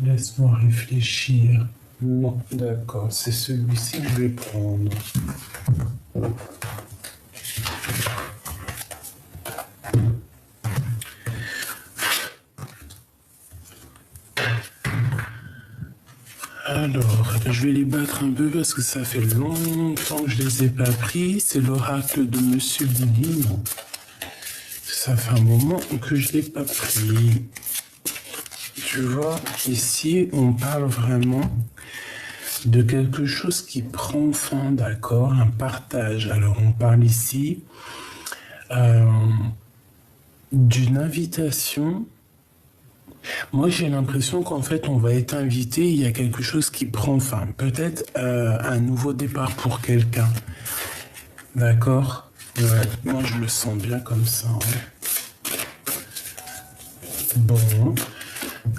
Laisse-moi réfléchir. Non, d'accord, c'est celui-ci que je vais prendre. Alors, je vais les battre un peu parce que ça fait longtemps que je les ai pas pris. C'est l'oracle de Monsieur Lily. Ça fait un moment que je l'ai pas pris. Tu vois, ici, on parle vraiment de quelque chose qui prend fin, d'accord, un partage. Alors, on parle ici d'une invitation. Moi, j'ai l'impression qu'en fait, on va être invité, il y a quelque chose qui prend fin. Peut-être un nouveau départ pour quelqu'un. D'accord? Ouais, moi, je le sens bien comme ça. Ouais. Bon,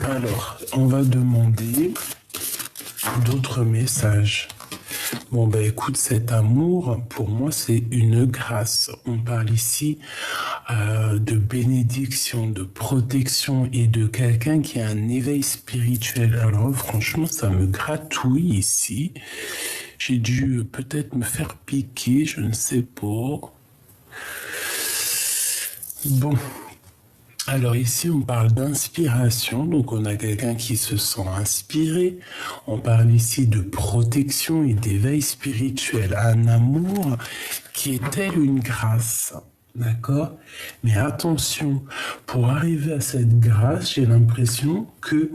alors, on va demander d'autres messages. Bon, ben écoute, cet amour, pour moi, c'est une grâce. On parle ici de bénédiction, de protection et de quelqu'un qui a un éveil spirituel. Alors, franchement, ça me gratouille ici. J'ai dû peut-être me faire piquer, je ne sais pas. Bon. Alors ici, on parle d'inspiration, donc on a quelqu'un qui se sent inspiré. On parle ici de protection et d'éveil spirituel, un amour qui est tel une grâce, d'accord? Mais attention, pour arriver à cette grâce, j'ai l'impression que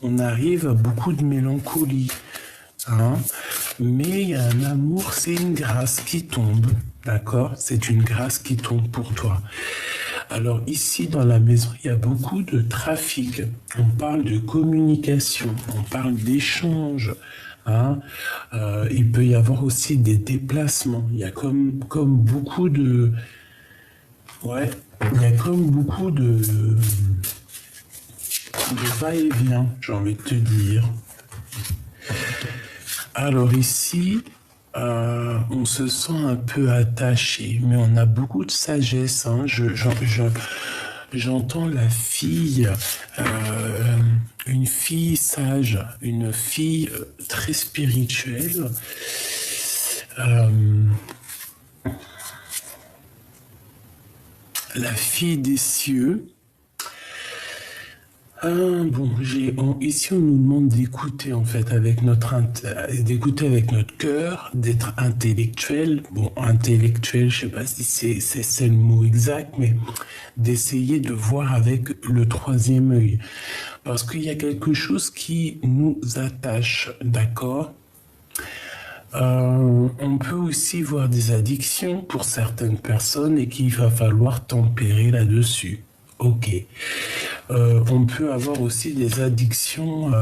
on arrive à beaucoup de mélancolie, hein? Mais il y a un amour, c'est une grâce qui tombe, d'accord? C'est une grâce qui tombe pour toi. Alors ici dans la maison, il y a beaucoup de trafic. On parle de communication, on parle d'échange. Hein. Il peut y avoir aussi des déplacements. Il y a comme beaucoup de... Ouais, il y a comme beaucoup de va-et-vient, j'ai envie de te dire. Alors ici, on se sent un peu attaché, mais on a beaucoup de sagesse. Hein. J'entends la fille, une fille sage, une fille très spirituelle. La fille des cieux. Bon, ici on nous demande d'écouter en fait d'écouter avec notre cœur, d'être intellectuel. Bon, intellectuel, je sais pas si c'est le mot exact, mais d'essayer de voir avec le troisième œil, parce qu'il y a quelque chose qui nous attache, d'accord? On peut aussi voir des addictions pour certaines personnes et qu'il va falloir tempérer là-dessus. Ok. On peut avoir aussi des addictions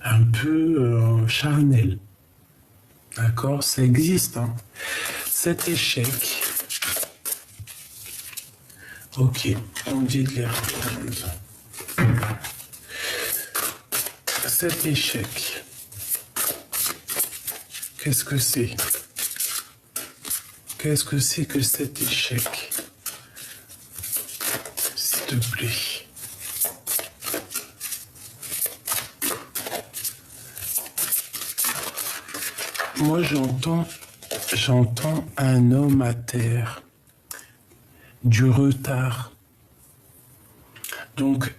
un peu charnelles. D'accord? Ça existe. Hein. Cet échec. Ok. On dit de les reprendre. Cet échec. Qu'est-ce que c'est? Qu'est-ce que c'est que cet échec? S'il te plaît. Moi, j'entends un homme à terre, du retard. Donc,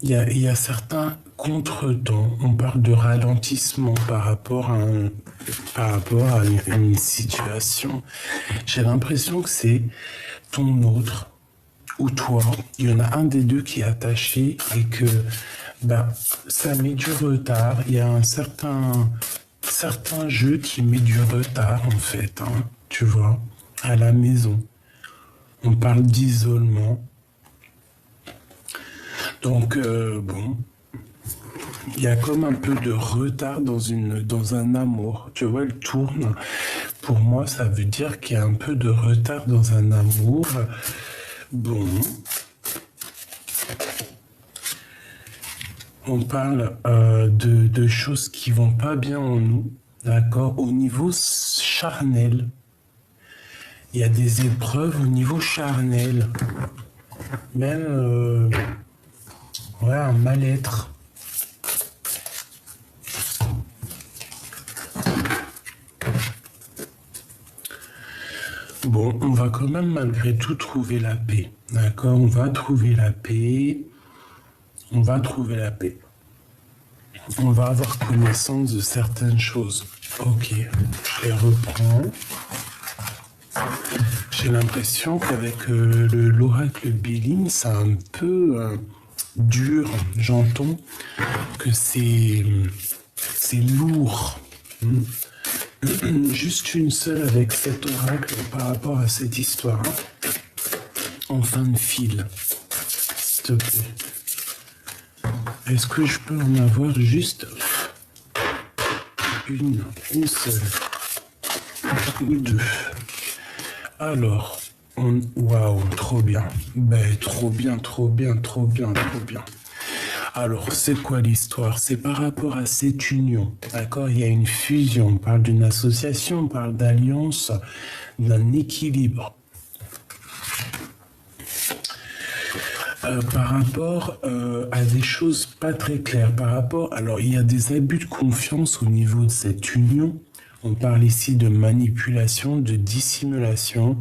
il y a certains contretemps. On parle de ralentissement par rapport à une situation. J'ai l'impression que c'est ton autre ou toi. Il y en a un des deux qui est attaché et que ça met du retard. Il y a un certain jeu qui met du retard en fait. Hein, tu vois, à la maison. On parle d'isolement. Donc, bon, il y a comme un peu de retard dans un amour. Tu vois, elle tourne. Pour moi, ça veut dire qu'il y a un peu de retard dans un amour. Bon. On parle de choses qui vont pas bien en nous, d'accord? Au niveau charnel. Il y a des épreuves au niveau charnel. même ouais, un mal-être. Bon, on va quand même malgré tout trouver la paix. D'accord? On va trouver la paix. On va trouver la paix. On va avoir connaissance de certaines choses. Ok, je les reprends. J'ai l'impression qu'avec l'oracle Béline, c'est un peu dur. J'entends que c'est lourd. Juste une seule avec cet oracle par rapport à cette histoire. En fin de fil. S'il te plaît. Est-ce que je peux en avoir juste une seule ou deux? Alors, waouh, trop bien. Ben, trop bien, trop bien, trop bien, trop bien. Alors, c'est quoi l'histoire? C'est par rapport à cette union, d'accord? Il y a une fusion, on parle d'une association, on parle d'alliance, d'un équilibre. Par rapport à des choses pas très claires, alors il y a des abus de confiance au niveau de cette union. On parle ici de manipulation, de dissimulation.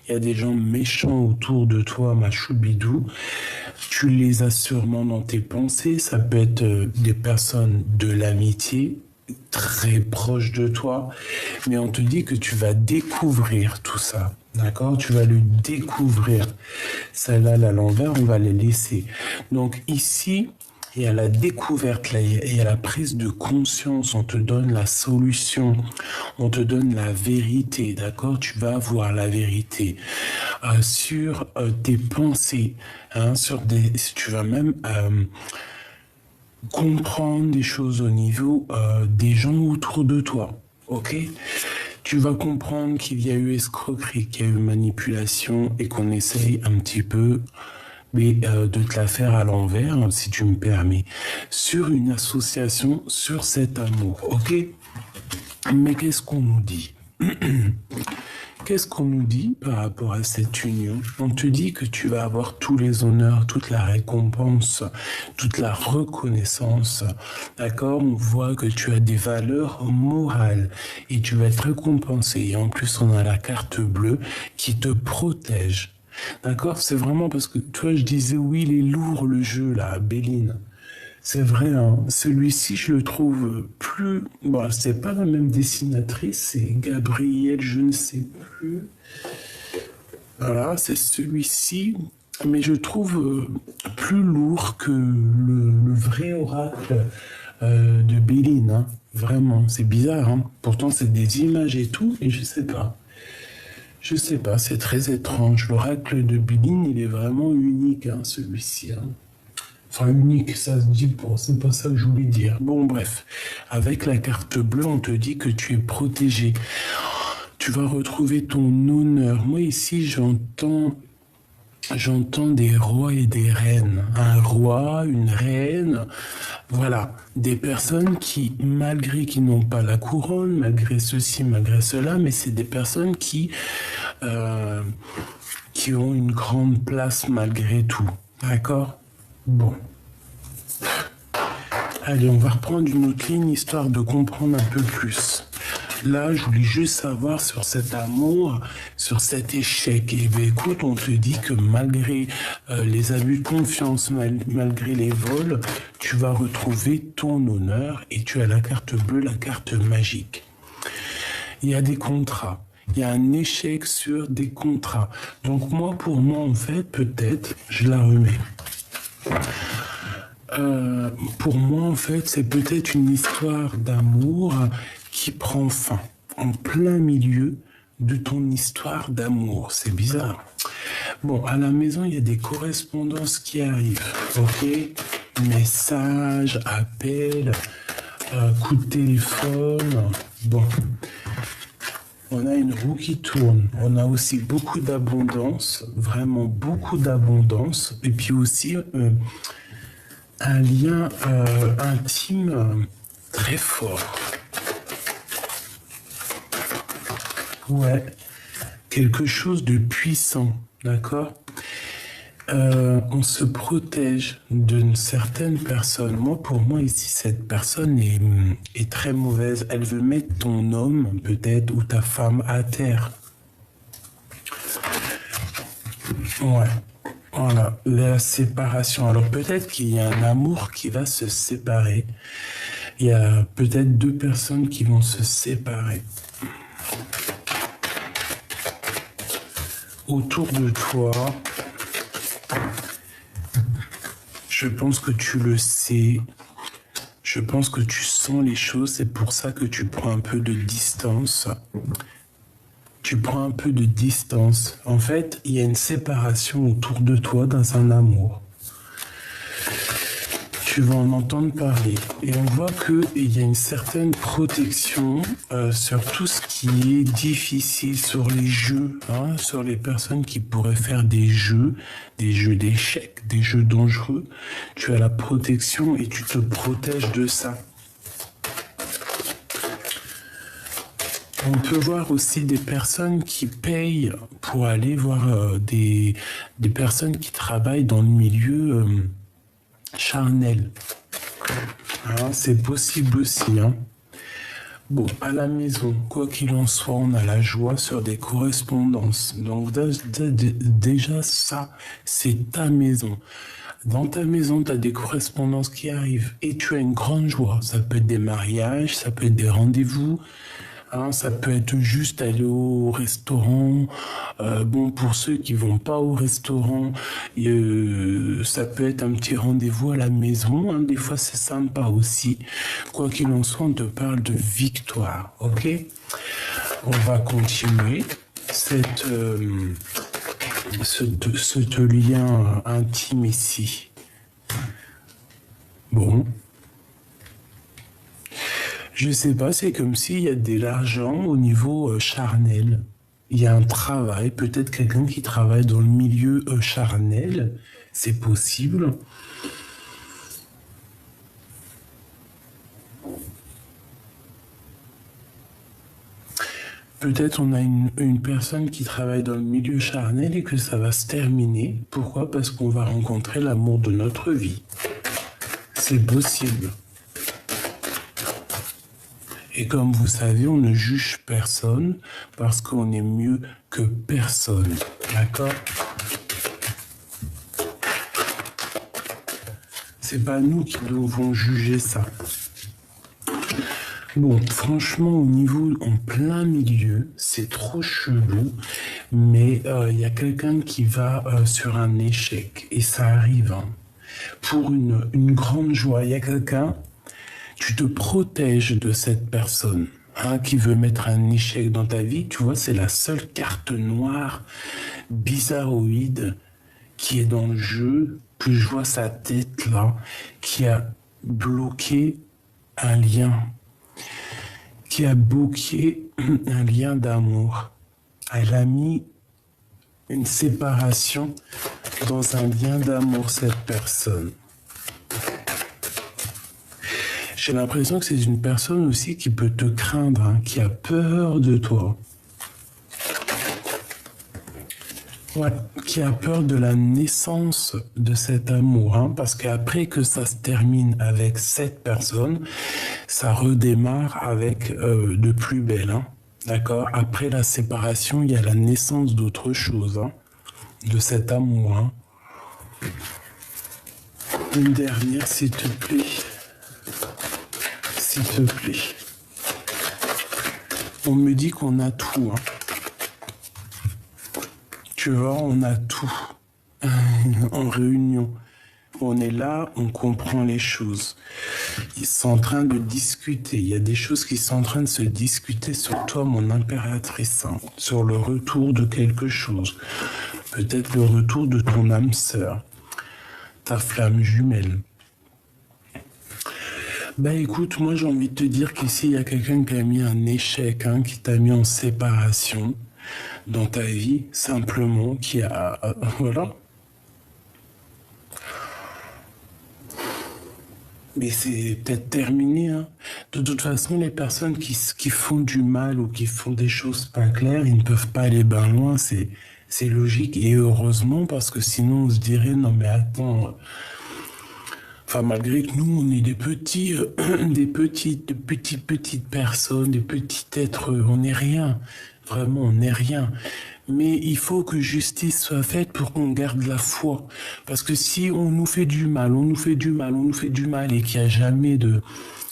Il y a des gens méchants autour de toi, ma choubidou. Tu les as sûrement dans tes pensées. Ça peut être des personnes de l'amitié, très proches de toi. Mais on te dit que tu vas découvrir tout ça. D'accord? Tu vas le découvrir. Celle-là, à l'envers, on va les laisser. Donc ici, il y a la découverte, là, il y a la prise de conscience, on te donne la solution, on te donne la vérité, d'accord? Tu vas avoir la vérité sur tes pensées, hein, tu vas même comprendre des choses au niveau des gens autour de toi, ok? Tu vas comprendre qu'il y a eu escroquerie, qu'il y a eu manipulation et qu'on essaye un petit peu de te la faire à l'envers, si tu me permets, sur une association, sur cet amour, ok? Mais qu'est-ce qu'on nous dit? Qu'est-ce qu'on nous dit par rapport à cette union? On te dit que tu vas avoir tous les honneurs, toute la récompense, toute la reconnaissance, d'accord? On voit que tu as des valeurs morales et tu vas être récompensé. Et en plus, on a la carte bleue qui te protège. D'accord? C'est vraiment parce que, toi, je disais, oui, il est lourd le jeu, là, Béline. C'est vrai, hein. Celui-ci, je le trouve plus... Bon, c'est pas la même dessinatrice, c'est Gabriel, je ne sais plus. Voilà, c'est celui-ci, mais je trouve plus lourd que le vrai oracle de Béline, hein. Vraiment, c'est bizarre, hein. Pourtant, c'est des images et tout, et je sais pas. Je sais pas, c'est très étrange. L'oracle de Béline, il est vraiment unique, hein, celui-ci, hein. Enfin, unique, ça se dit c'est pas ça que je voulais dire. Bon, bref. Avec la carte bleue, on te dit que tu es protégé. Tu vas retrouver ton honneur. Moi, ici, j'entends des rois et des reines. Un roi, une reine. Voilà. Des personnes qui, malgré qu'ils n'ont pas la couronne, malgré ceci, malgré cela, mais c'est des personnes qui ont une grande place malgré tout. D'accord? Bon. Allez, on va reprendre une autre ligne histoire de comprendre un peu plus. Là, je voulais juste savoir sur cet amour, sur cet échec. Et bien, écoute, on te dit que malgré les abus de confiance, malgré les vols, tu vas retrouver ton honneur et tu as la carte bleue, la carte magique. Il y a des contrats. Il y a un échec sur des contrats. Donc pour moi, en fait, peut-être, je la remets. Pour moi, en fait, c'est peut-être une histoire d'amour qui prend fin en plein milieu de ton histoire d'amour. C'est bizarre. Bon, à la maison, il y a des correspondances qui arrivent. Ok? Messages, appels, coups de téléphone. Bon. On a une roue qui tourne. On a aussi beaucoup d'abondance, vraiment beaucoup d'abondance. Et puis aussi un lien intime très fort. Ouais, quelque chose de puissant, d'accord? On se protège d'une certaine personne. Moi, pour moi, ici, cette personne est très mauvaise. Elle veut mettre ton homme, peut-être, ou ta femme à terre. Ouais. Voilà, la séparation. Alors peut-être qu'il y a un amour qui va se séparer. Il y a peut-être deux personnes qui vont se séparer. Autour de toi, je pense que tu le sais. Je pense que tu sens les choses. C'est pour ça que tu prends un peu de distance. Tu prends un peu de distance. En fait, il y a une séparation autour de toi dans un amour. Tu vas en entendre parler. Et on voit qu'il y a une certaine protection sur tout ce qui est difficile, sur les jeux, hein, sur les personnes qui pourraient faire des jeux d'échecs, des jeux dangereux. Tu as la protection et tu te protèges de ça. On peut voir aussi des personnes qui payent pour aller voir des personnes qui travaillent dans le milieu charnel. Hein, c'est possible aussi. Hein. Bon, à la maison, quoi qu'il en soit, on a la joie sur des correspondances. Donc déjà, ça, c'est ta maison. Dans ta maison, tu as des correspondances qui arrivent et tu as une grande joie. Ça peut être des mariages, ça peut être des rendez-vous. Hein, ça peut être juste aller au restaurant. Bon, pour ceux qui vont pas au restaurant, ça peut être un petit rendez-vous à la maison. Hein, des fois, c'est sympa aussi. Quoi qu'il en soit, on te parle de victoire. Ok? On va continuer ce lien intime ici. Bon. Je sais pas, c'est comme s'il y a de l'argent au niveau charnel. Il y a un travail, peut-être quelqu'un qui travaille dans le milieu charnel, c'est possible. Peut-être on a une personne qui travaille dans le milieu charnel et que ça va se terminer. Pourquoi? Parce qu'on va rencontrer l'amour de notre vie. C'est possible. Et comme vous savez, on ne juge personne parce qu'on est mieux que personne. D'accord? C'est pas nous qui devons juger ça. Bon, franchement, au niveau en plein milieu, c'est trop chelou, mais il y a quelqu'un qui va sur un échec et ça arrive. Hein. Pour une grande joie, il y a quelqu'un. Tu te protèges de cette personne hein, qui veut mettre un échec dans ta vie. Tu vois, c'est la seule carte noire bizarroïde qui est dans le jeu, que je vois sa tête là, qui a bloqué un lien, qui a bloqué un lien d'amour. Elle a mis une séparation dans un lien d'amour, cette personne. J'ai l'impression que c'est une personne aussi qui peut te craindre, hein, qui a peur de toi. Ouais, qui a peur de la naissance de cet amour, hein, parce qu'après que ça se termine avec cette personne, ça redémarre avec de plus belle, hein, d'accord? Après la séparation, il y a la naissance d'autre chose, hein, de cet amour. Hein. Une dernière, s'il te plaît. S'il te plaît. On me dit qu'on a tout. Hein. Tu vois, on a tout. En réunion. On est là, on comprend les choses. Ils sont en train de discuter. Il y a des choses qui sont en train de se discuter sur toi, mon impératrice. Hein, sur le retour de quelque chose. Peut-être le retour de ton âme sœur. Ta flamme jumelle. Bah écoute, moi j'ai envie de te dire qu'ici il y a quelqu'un qui a mis un échec, hein, qui t'a mis en séparation dans ta vie, simplement, qui a... voilà. Mais c'est peut-être terminé. Hein. De toute façon, les personnes qui font du mal ou qui font des choses pas claires, ils ne peuvent pas aller bien loin. C'est logique et heureusement parce que sinon on se dirait non mais attends, enfin malgré que nous on est des petits, petites personnes, des petits êtres, on n'est rien, vraiment on n'est rien. Mais il faut que justice soit faite pour qu'on garde la foi. Parce que si on nous fait du mal, on nous fait du mal, on nous fait du mal et qu'il n'y a jamais de,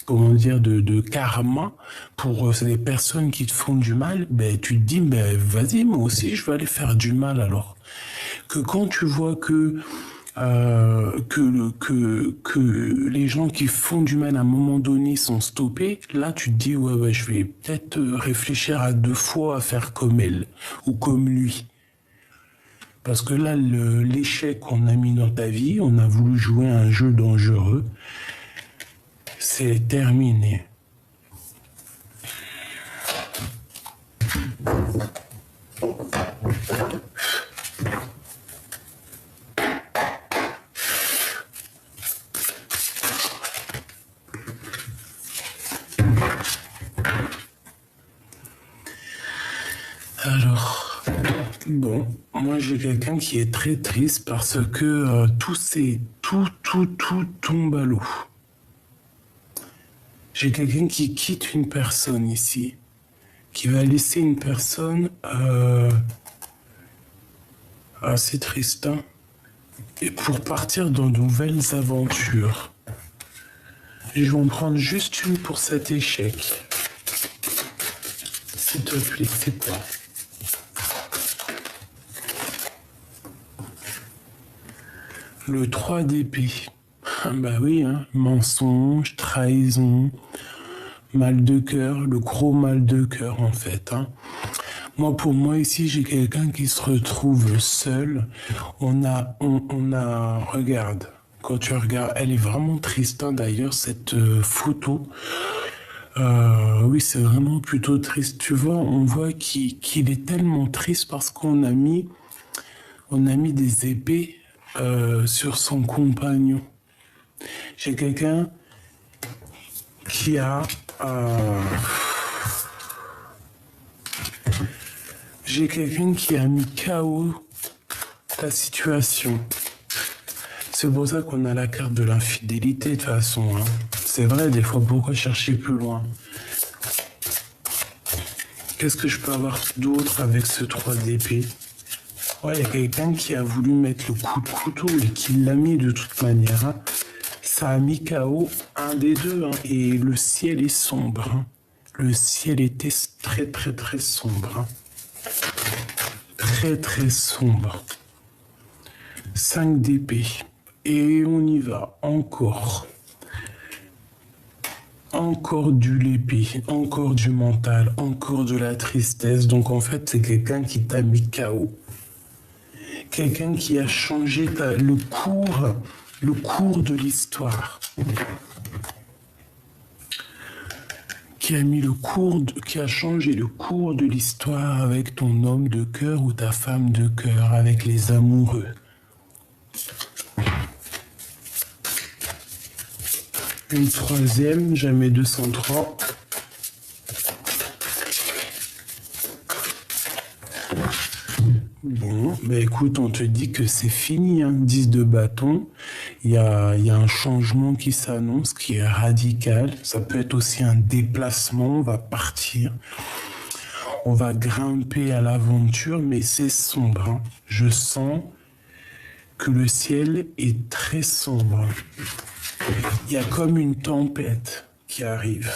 comment dire, de karma pour les personnes qui te font du mal, ben tu te dis, ben vas-y, moi aussi je vais aller faire du mal alors. Que quand tu vois que les gens qui font du mal à un moment donné sont stoppés, là tu te dis ouais je vais peut-être réfléchir à 2 fois à faire comme elle ou comme lui. Parce que là l'échec qu'on a mis dans ta vie, on a voulu jouer à un jeu dangereux, c'est terminé. Alors, bon, moi j'ai quelqu'un qui est très triste parce que tout tombe à l'eau. J'ai quelqu'un qui quitte une personne ici, qui va laisser une personne assez triste, hein, et pour partir dans de nouvelles aventures. Je vais en prendre juste une pour cet échec. S'il te plaît, c'est quoi? Le 3 d'épée. Ah bah oui, hein. Mensonge, trahison, mal de cœur, le gros mal de cœur en fait. Hein. Moi, pour moi, ici, j'ai quelqu'un qui se retrouve seul. Regarde, quand tu regardes, elle est vraiment triste hein, d'ailleurs, cette photo. Oui, c'est vraiment plutôt triste. Tu vois, on voit qu'il est tellement triste parce on a mis des épées sur son compagnon. J'ai quelqu'un qui a... j'ai quelqu'un qui a mis KO ta situation. C'est pour ça qu'on a la carte de l'infidélité de toute façon. Hein. C'est vrai, des fois, pourquoi chercher plus loin? Qu'est-ce que je peux avoir d'autre avec ce 3 d'épée? Ouais, il y a quelqu'un qui a voulu mettre le coup de couteau et qui l'a mis de toute manière. Hein. Ça a mis KO un des deux. Hein. Et le ciel est sombre. Hein. Le ciel était très très très sombre. Hein. Très très sombre. 5 d'épée. Et on y va. Encore. Encore du l'épée. Encore du mental. Encore de la tristesse. Donc en fait, c'est quelqu'un qui t'a mis KO. Quelqu'un qui a changé le cours de l'histoire. Qui a changé le cours de l'histoire avec ton homme de cœur ou ta femme de cœur, avec les amoureux. Une troisième, jamais 203. Bon, bah écoute, on te dit que c'est fini, hein. 10 de bâton. Il y a un changement qui s'annonce, qui est radical. Ça peut être aussi un déplacement, on va partir. On va grimper à l'aventure, mais c'est sombre. Hein. Je sens que le ciel est très sombre. Il y a comme une tempête qui arrive.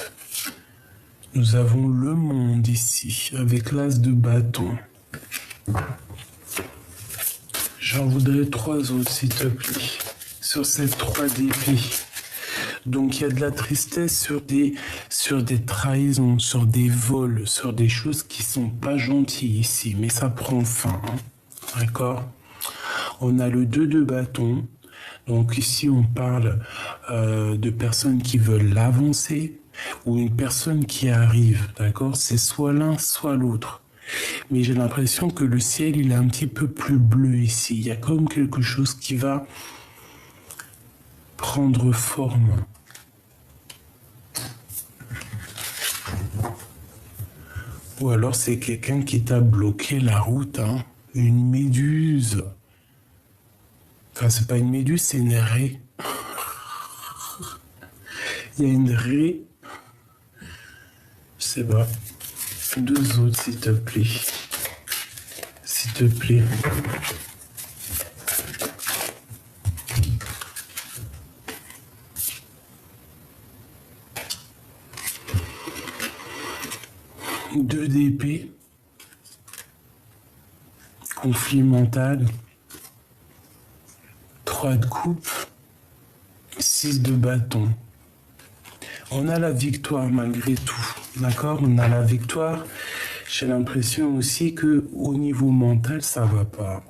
Nous avons le monde ici, avec l'as de bâton. J'en voudrais 3 autres, s'il te plaît, sur cette 3 d'épée. Donc il y a de la tristesse sur des trahisons, sur des vols, sur des choses qui sont pas gentilles ici, mais ça prend fin, hein. D'accord? On a le 2 de bâton. Donc ici on parle de personnes qui veulent avancer ou une personne qui arrive, d'accord? C'est soit l'un, soit l'autre. Mais j'ai l'impression que le ciel, il est un petit peu plus bleu ici. Il y a comme quelque chose qui va prendre forme. Ou alors c'est quelqu'un qui t'a bloqué la route. Hein. une méduse. Enfin, c'est pas une méduse, c'est une raie. Il y a une raie. Je sais pas. Deux autres, s'il te plaît. S'il te plaît. Deux d'épée. Conflit mental. 3 de coupe. 6 de bâton. On a la victoire malgré tout. D'accord? On a la victoire. J'ai l'impression aussi que au niveau mental, ça va pas.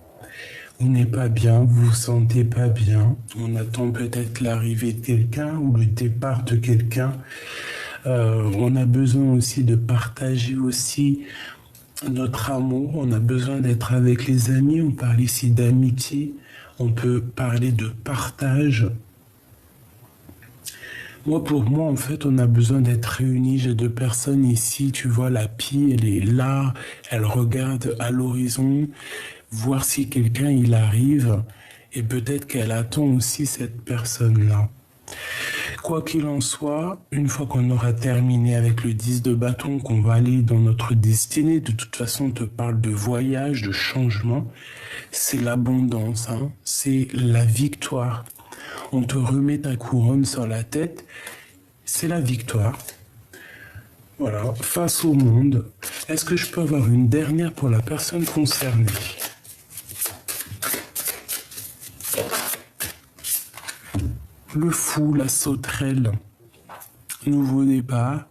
Vous n'êtes pas bien, vous vous sentez pas bien. On attend peut-être l'arrivée de quelqu'un ou le départ de quelqu'un. On a besoin aussi de partager aussi notre amour. On a besoin d'être avec les amis. On parle ici d'amitié. On peut parler de partage. Pour moi, en fait, on a besoin d'être réunis. J'ai 2 personnes ici. Tu vois, la pie, elle est là. Elle regarde à l'horizon, voir si quelqu'un, il arrive. Et peut-être qu'elle attend aussi cette personne-là. Quoi qu'il en soit, une fois qu'on aura terminé avec le 10 de bâton, qu'on va aller dans notre destinée, de toute façon, on te parle de voyage, de changement. C'est l'abondance, hein. C'est la victoire. On te remet ta couronne sur la tête, c'est la victoire. Voilà, face au monde. Est-ce que je peux avoir une dernière pour la personne concernée? Le fou, la sauterelle. Nouveau départ.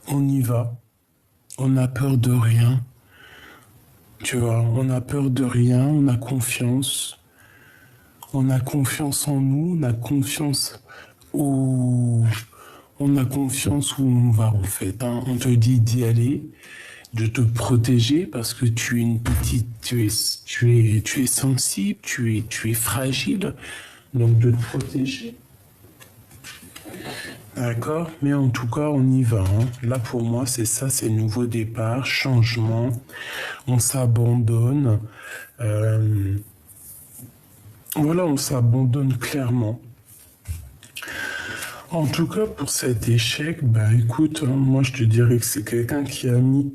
On y va. On n'a peur de rien. Tu vois, on n'a peur de rien, on a confiance. On a confiance en nous, on a confiance où on va en fait. Hein. On te dit d'y aller, de te protéger parce que tu es une petite, tu es sensible, tu es fragile, donc de te protéger. D'accord, mais en tout cas on y va. Hein. Là pour moi c'est ça, c'est nouveau départ, changement. On s'abandonne. Voilà, on s'abandonne clairement. En tout cas, pour cet échec, écoute, hein, moi je te dirais que c'est quelqu'un qui a mis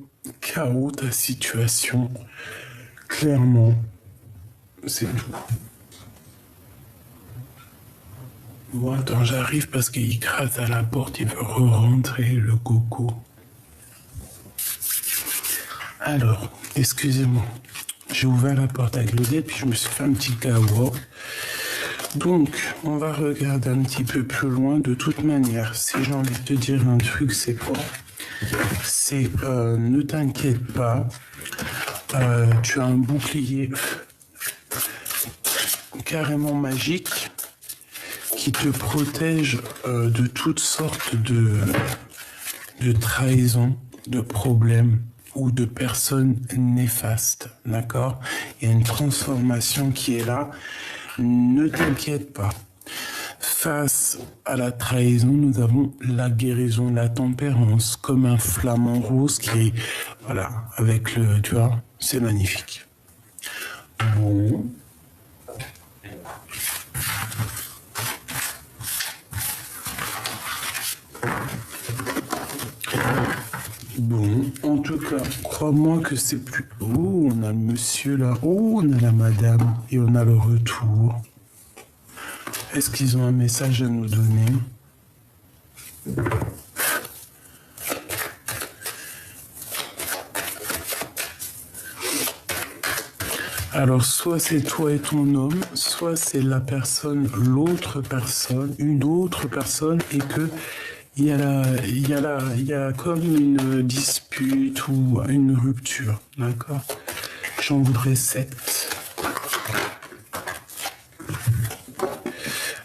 KO ta situation. Clairement. C'est tout. Bon, attends, j'arrive parce qu'il gratte à la porte, il veut re-rentrer, le coco. Alors, excusez-moi. J'ai ouvert la porte avec le dé, puis je me suis fait un petit KO. Donc, on va regarder un petit peu plus loin. De toute manière, si j'ai envie de te dire un truc, c'est quoi? C'est ne t'inquiète pas. Tu as un bouclier carrément magique qui te protège de toutes sortes de trahisons, de problèmes ou de personnes néfastes. D'accord? Il y a une transformation qui est là. Ne t'inquiète pas. Face à la trahison, nous avons la guérison, la tempérance, comme un flamant rose qui est, voilà, avec le, tu vois, c'est magnifique. Bon. Bon, en tout cas, crois-moi que c'est plus... Oh, on a le monsieur là. Oh, on a la madame. Et on a le retour. Est-ce qu'ils ont un message à nous donner? Alors, soit c'est toi et ton homme, soit c'est la personne, l'autre personne, une autre personne, et que il y a comme une dispute ou une rupture, d'accord? J'en voudrais 7.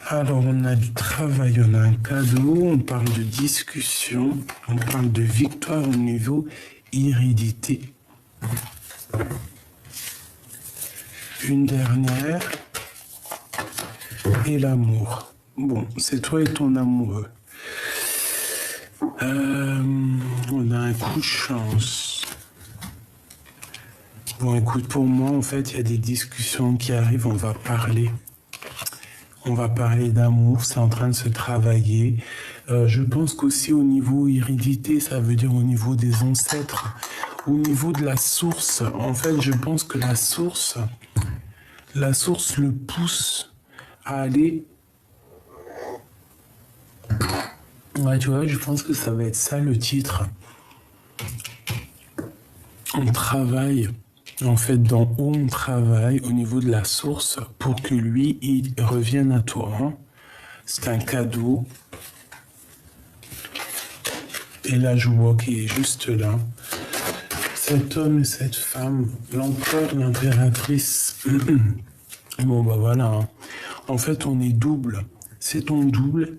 Alors, on a du travail, on a un cadeau, on parle de discussion, on parle de victoire au niveau hérédité. Une dernière, et l'amour. Bon, c'est toi et ton amoureux. On a un coup de chance. Bon, écoute, pour moi, en fait, il y a des discussions qui arrivent, on va parler. On va parler d'amour, c'est en train de se travailler. Je pense qu'aussi au niveau hérédité, ça veut dire au niveau des ancêtres, au niveau de la source. En fait, je pense que la source le pousse à aller. Ouais, tu vois, je pense que ça va être ça le titre. On travaille, en fait, d'en haut, on travaille au niveau de la source pour que lui, il revienne à toi. Hein. C'est un cadeau. Et là, je vois qu'il est juste là. Cet homme et cette femme, l'empereur, l'impératrice. Bon, bah voilà. Hein. En fait, on est double. C'est ton double.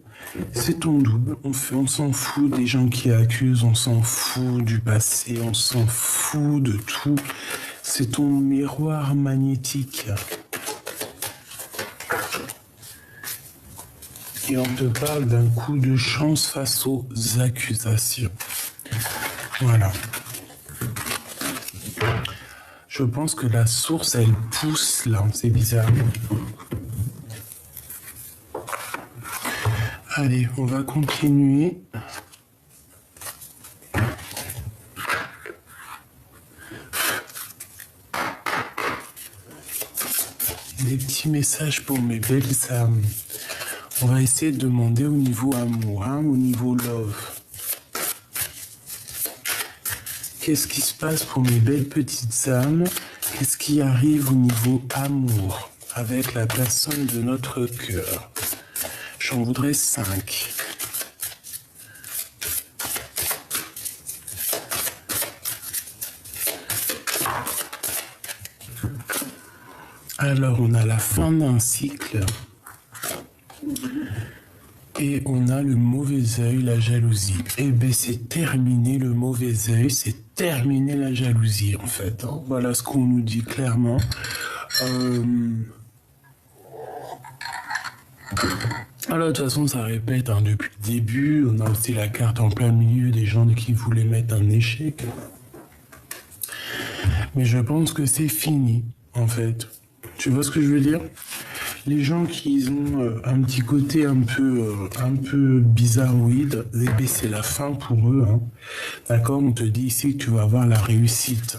C'est ton double. On s'en fout des gens qui accusent, on s'en fout du passé, on s'en fout de tout. C'est ton miroir magnétique. Et on te parle d'un coup de chance face aux accusations. Voilà. Je pense que la source, elle pousse là. C'est bizarre. Allez, on va continuer. Des petits messages pour mes belles âmes. On va essayer de demander au niveau amour, hein, au niveau love. Qu'est-ce qui se passe pour mes belles petites âmes? Qu'est-ce qui arrive au niveau amour avec la personne de notre cœur? J'en voudrais 5. Alors, on a la fin d'un cycle. Et on a le mauvais œil, la jalousie. Eh bien, c'est terminé le mauvais œil, c'est terminé la jalousie, en fait. Hein. Voilà ce qu'on nous dit clairement. Alors, de toute façon, ça répète hein, depuis le début. On a aussi la carte en plein milieu des gens qui voulaient mettre un échec. Mais je pense que c'est fini, en fait. Tu vois ce que je veux dire? Les gens qui ont un petit côté un peu bizarroïde, eh bien, c'est la fin pour eux. Hein. D'accord? On te dit ici que tu vas avoir la réussite.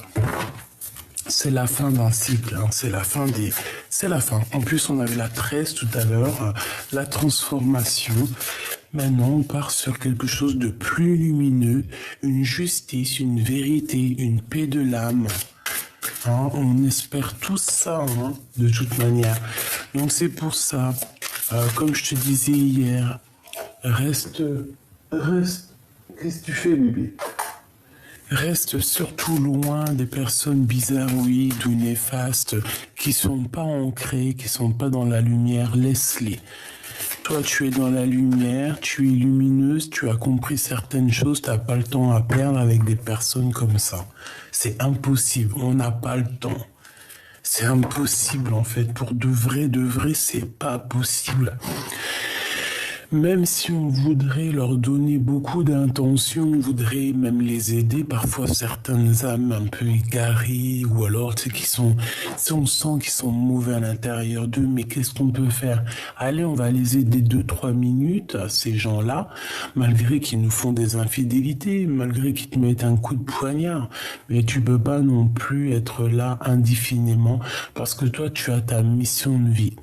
C'est la fin d'un cycle, hein. C'est la fin des... C'est la fin. En plus, on avait la 13 tout à l'heure, la transformation. Maintenant, on part sur quelque chose de plus lumineux, une justice, une vérité, une paix de l'âme. Hein, on espère tout ça, hein, de toute manière. Donc c'est pour ça, comme je te disais hier, reste. Qu'est-ce que tu fais, bébé? Reste surtout loin des personnes bizarroïdes ou néfastes qui sont pas ancrées, qui sont pas dans la lumière. Laisse-les. Toi, tu es dans la lumière, tu es lumineuse, tu as compris certaines choses, tu n'as pas le temps à perdre avec des personnes comme ça. C'est impossible, on n'a pas le temps. C'est impossible en fait, pour de vrai, c'est pas possible. Même si on voudrait leur donner beaucoup d'intention, on voudrait même les aider, parfois certaines âmes un peu égarées, ou alors tu sais, si on sent qu'ils sont mauvais à l'intérieur d'eux, mais qu'est-ce qu'on peut faire? Allez, on va les aider 2-3 minutes, ces gens-là, malgré qu'ils nous font des infidélités, malgré qu'ils te mettent un coup de poignard, mais tu peux pas non plus être là indéfiniment, parce que toi, tu as ta mission de vie.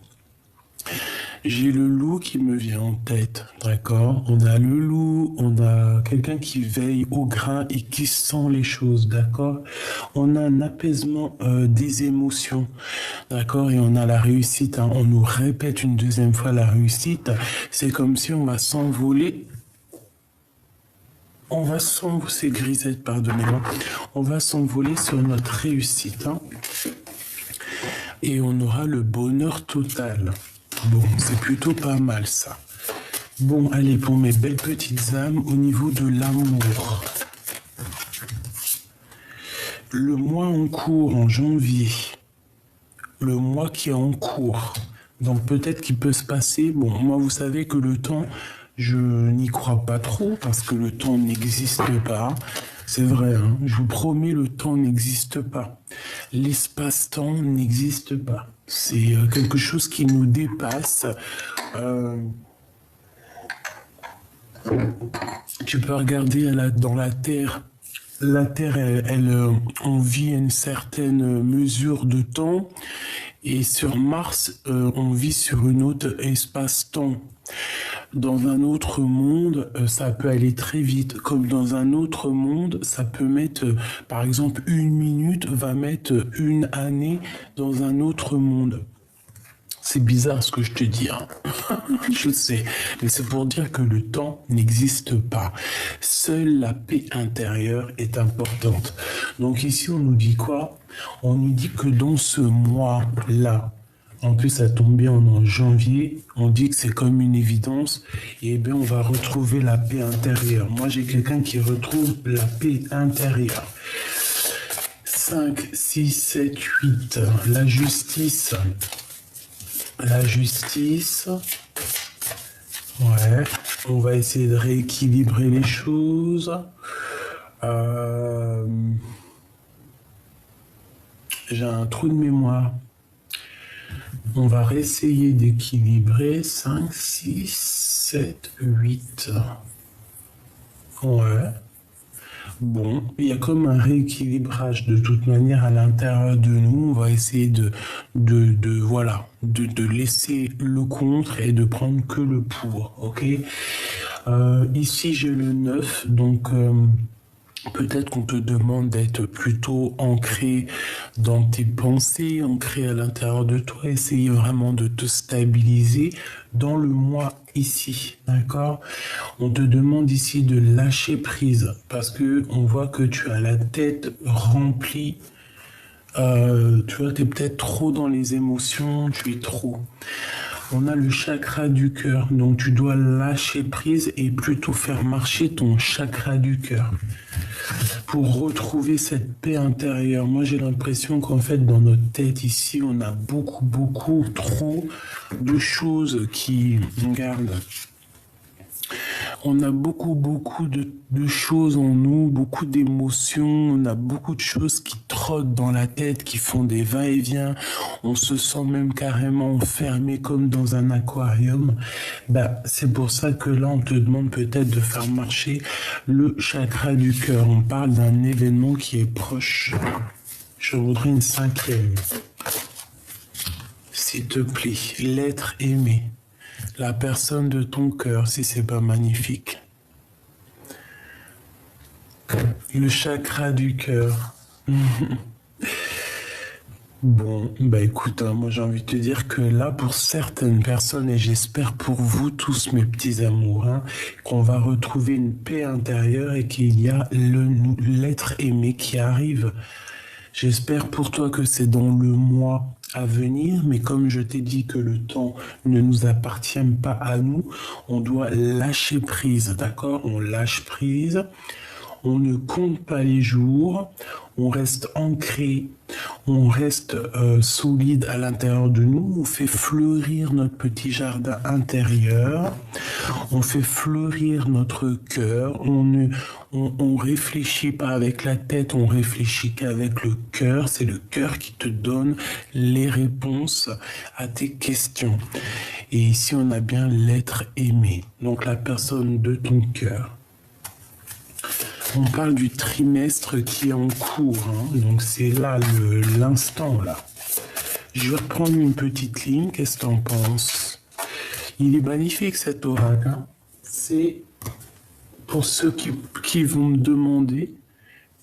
J'ai le loup qui me vient en tête, d'accord? On a le loup, on a quelqu'un qui veille au grain et qui sent les choses, d'accord? On a un apaisement des émotions, d'accord? Et on a la réussite, hein. On nous répète une deuxième fois la réussite. C'est comme si on va s'envoler. On va s'envoler, c'est grisette, pardonnez-moi. On va s'envoler sur notre réussite, hein. Et on aura le bonheur total. Bon, c'est plutôt pas mal ça. Bon, allez, pour mes belles petites âmes, au niveau de l'amour. Le mois en cours, en janvier. Le mois qui est en cours. Donc peut-être qu'il peut se passer... Bon, moi, vous savez que le temps, je n'y crois pas trop, parce que le temps n'existe pas. C'est vrai, hein. Je vous promets, le temps n'existe pas. L'espace-temps n'existe pas. C'est quelque chose qui nous dépasse. Euh, Tu peux regarder dans la Terre. La Terre, on vit à une certaine mesure de temps. Et sur Mars, on vit sur une autre espace-temps. Dans un autre monde, ça peut aller très vite. Comme dans un autre monde, ça peut mettre, par exemple, 1 minute va mettre 1 année dans un autre monde. C'est bizarre ce que je te dis, hein. Je sais, mais c'est pour dire que le temps n'existe pas. Seule la paix intérieure est importante. Donc ici, on nous dit quoi? On nous dit que dans ce mois-là, en plus ça tombe bien, on est en janvier, on dit que c'est comme une évidence, et bien on va retrouver la paix intérieure. Moi, j'ai quelqu'un qui retrouve la paix intérieure. 5, 6, 7, 8, la justice. La justice, ouais, on va essayer de rééquilibrer les choses. J'ai un trou de mémoire. On va réessayer d'équilibrer 5, 6, 7, 8. Ouais. Bon, il y a comme un rééquilibrage de toute manière à l'intérieur de nous. On va essayer de laisser le contre et de prendre que le pour, ok? Ici, j'ai le 9, donc peut-être qu'on te demande d'être plutôt ancré dans tes pensées, ancré à l'intérieur de toi, essayer vraiment de te stabiliser dans le moi ici, d'accord? On te demande ici de lâcher prise parce que on voit que tu as la tête remplie. Tu vois, tu es peut-être trop dans les émotions, tu es trop. On a le chakra du cœur, donc tu dois lâcher prise et plutôt faire marcher ton chakra du cœur pour retrouver cette paix intérieure. Moi, j'ai l'impression qu'en fait, dans notre tête ici, on a beaucoup trop de choses qui regardent. On a beaucoup de choses en nous, beaucoup d'émotions, on a beaucoup de choses qui trottent dans la tête, qui font des va-et-vient. On se sent même carrément enfermé comme dans un aquarium. C'est pour ça que là, on te demande peut-être de faire marcher le chakra du cœur. On parle d'un événement qui est proche. Je voudrais une 5e. S'il te plaît, l'être aimé. La personne de ton cœur, si c'est pas magnifique. Le chakra du cœur. Bon, écoute, hein, moi j'ai envie de te dire que là, pour certaines personnes, et j'espère pour vous tous, mes petits amours, hein, qu'on va retrouver une paix intérieure et qu'il y a l'être aimé qui arrive. J'espère pour toi que c'est dans le mois à venir, mais comme je t'ai dit que le temps ne nous appartient pas à nous, on doit lâcher prise, d'accord? On lâche prise, on ne compte pas les jours, on reste ancré, on reste solide à l'intérieur de nous, on fait fleurir notre petit jardin intérieur, on fait fleurir notre cœur, on réfléchit pas avec la tête, on réfléchit qu'avec le cœur, c'est le cœur qui te donne les réponses à tes questions. Et ici on a bien l'être aimé, donc la personne de ton cœur. On parle du trimestre qui est en cours, hein. Donc c'est là l'instant là. Je vais reprendre une petite ligne, qu'est-ce que tu en penses? Il est magnifique cet oracle, hein. C'est pour ceux qui vont me demander,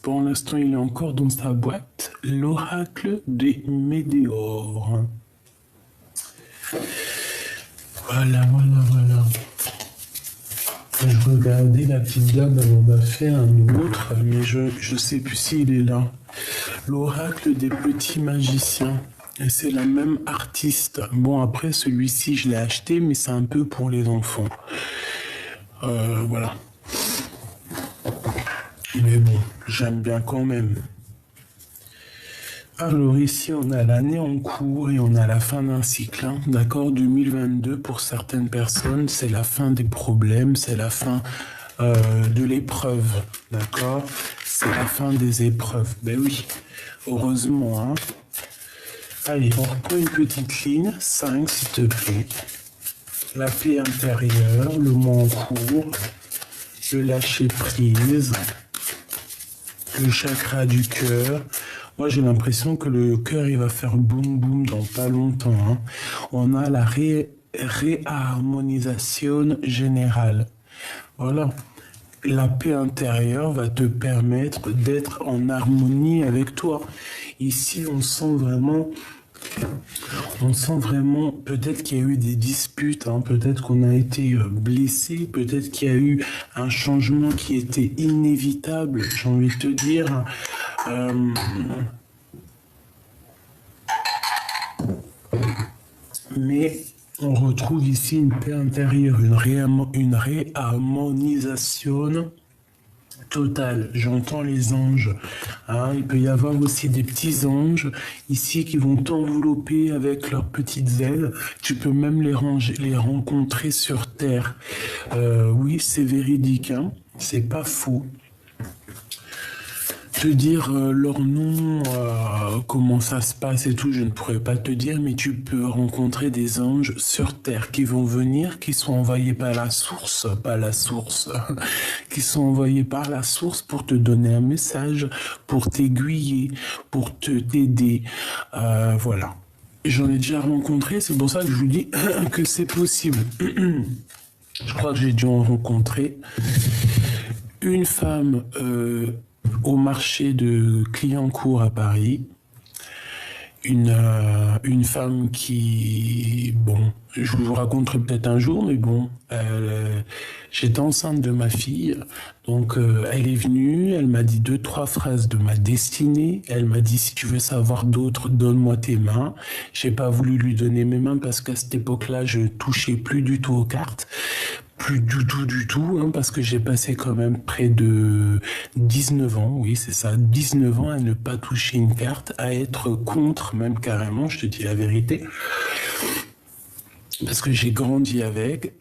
pour l'instant il est encore dans sa boîte, l'oracle des météores. Voilà. Je regardais la petite dame, elle en a fait un autre, mais je sais plus s'il est là. L'oracle des petits magiciens. Et c'est la même artiste. Bon, après, celui-ci, je l'ai acheté, mais c'est un peu pour les enfants. Voilà. Mais bon, j'aime bien quand même. Alors ici, on a l'année en cours et on a la fin d'un cycle, hein. D'accord, 2022, pour certaines personnes, c'est la fin des problèmes, c'est la fin de l'épreuve, d'accord. c'est la fin des épreuves. Ben oui, heureusement, hein. Allez, on reprend une petite ligne, 5 s'il te plaît. La paix intérieure, le mot en cours, le lâcher prise, le chakra du cœur. Moi, j'ai l'impression que le cœur, il va faire boum boum dans pas longtemps, hein. On a la réharmonisation générale. Voilà. La paix intérieure va te permettre d'être en harmonie avec toi. Ici, on sent vraiment, peut-être qu'il y a eu des disputes, hein, peut-être qu'on a été blessé, peut-être qu'il y a eu un changement qui était inévitable, j'ai envie de te dire. Mais on retrouve ici une paix intérieure, une réharmonisation totale. J'entends les anges. Hein, il peut y avoir aussi des petits anges ici qui vont t'envelopper avec leurs petites ailes. Tu peux même les rencontrer sur Terre. Oui, c'est véridique. Hein, c'est pas faux. Te dire leur nom, comment ça se passe et tout, je ne pourrais pas te dire, mais tu peux rencontrer des anges sur Terre qui vont venir, qui sont envoyés par la source, qui sont envoyés par la source pour te donner un message, pour t'aiguiller, pour t'aider, voilà. J'en ai déjà rencontré, c'est pour ça que je vous dis que c'est possible. Je crois que j'ai dû en rencontrer une femme au marché de Clignancourt à Paris, une femme qui, bon, je vous raconterai peut-être un jour, mais bon, j'étais enceinte de ma fille, donc elle est venue, elle m'a dit 2-3 phrases de ma destinée, elle m'a dit si tu veux savoir d'autres, donne-moi tes mains. J'ai pas voulu lui donner mes mains parce qu'à cette époque-là, je touchais plus du tout aux cartes. Plus du tout, hein, parce que j'ai passé quand même près de 19 ans, oui c'est ça, 19 ans à ne pas toucher une carte, à être contre même carrément, je te dis la vérité, parce que j'ai grandi avec,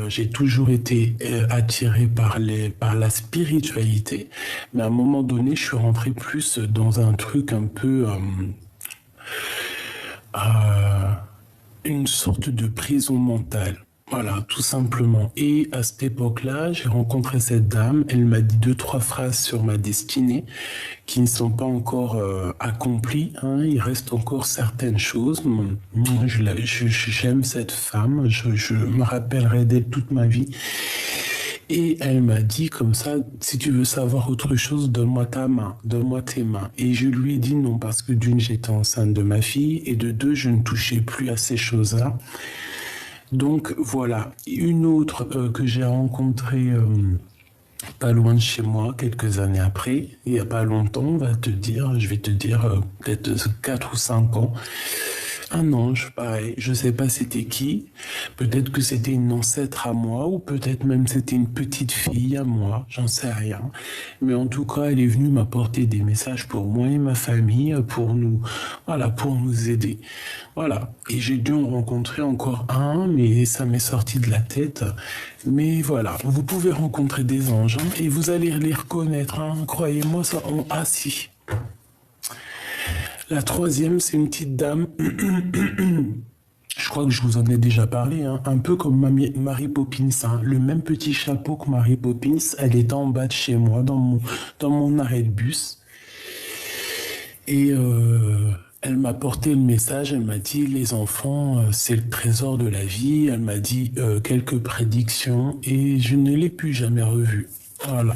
j'ai toujours été attiré par la spiritualité, mais à un moment donné, je suis rentré plus dans un truc un peu... une sorte de prison mentale. Voilà, tout simplement. Et à cette époque-là, j'ai rencontré cette dame. Elle m'a dit 2-3 phrases sur ma destinée qui ne sont pas encore accomplies. Hein. Il reste encore certaines choses. J'aime cette femme. Je me rappellerai d'elle toute ma vie. Et elle m'a dit comme ça, si tu veux savoir autre chose, donne-moi ta main, donne-moi tes mains. Et je lui ai dit non, parce que d'une, j'étais enceinte de ma fille, et de deux, je ne touchais plus à ces choses-là. Donc voilà, une autre que j'ai rencontrée pas loin de chez moi, quelques années après, il n'y a pas longtemps, je vais te dire peut-être 4 ou 5 ans, un ange, pareil, je sais pas c'était qui, peut-être que c'était une ancêtre à moi, ou peut-être même c'était une petite fille à moi, j'en sais rien. Mais en tout cas, elle est venue m'apporter des messages pour moi et ma famille, pour nous aider. Voilà. Et j'ai dû en rencontrer encore un, mais ça m'est sorti de la tête. Mais voilà, vous pouvez rencontrer des anges, hein, et vous allez les reconnaître, hein, croyez-moi, ça, si. La troisième, c'est une petite dame. Je crois que je vous en ai déjà parlé, hein, un peu comme Mary Poppins, hein, le même petit chapeau que Mary Poppins. Elle était en bas de chez moi, dans mon arrêt de bus. Et elle m'a porté le message, elle m'a dit, les enfants, c'est le trésor de la vie. Elle m'a dit quelques prédictions et je ne l'ai plus jamais revue. Voilà.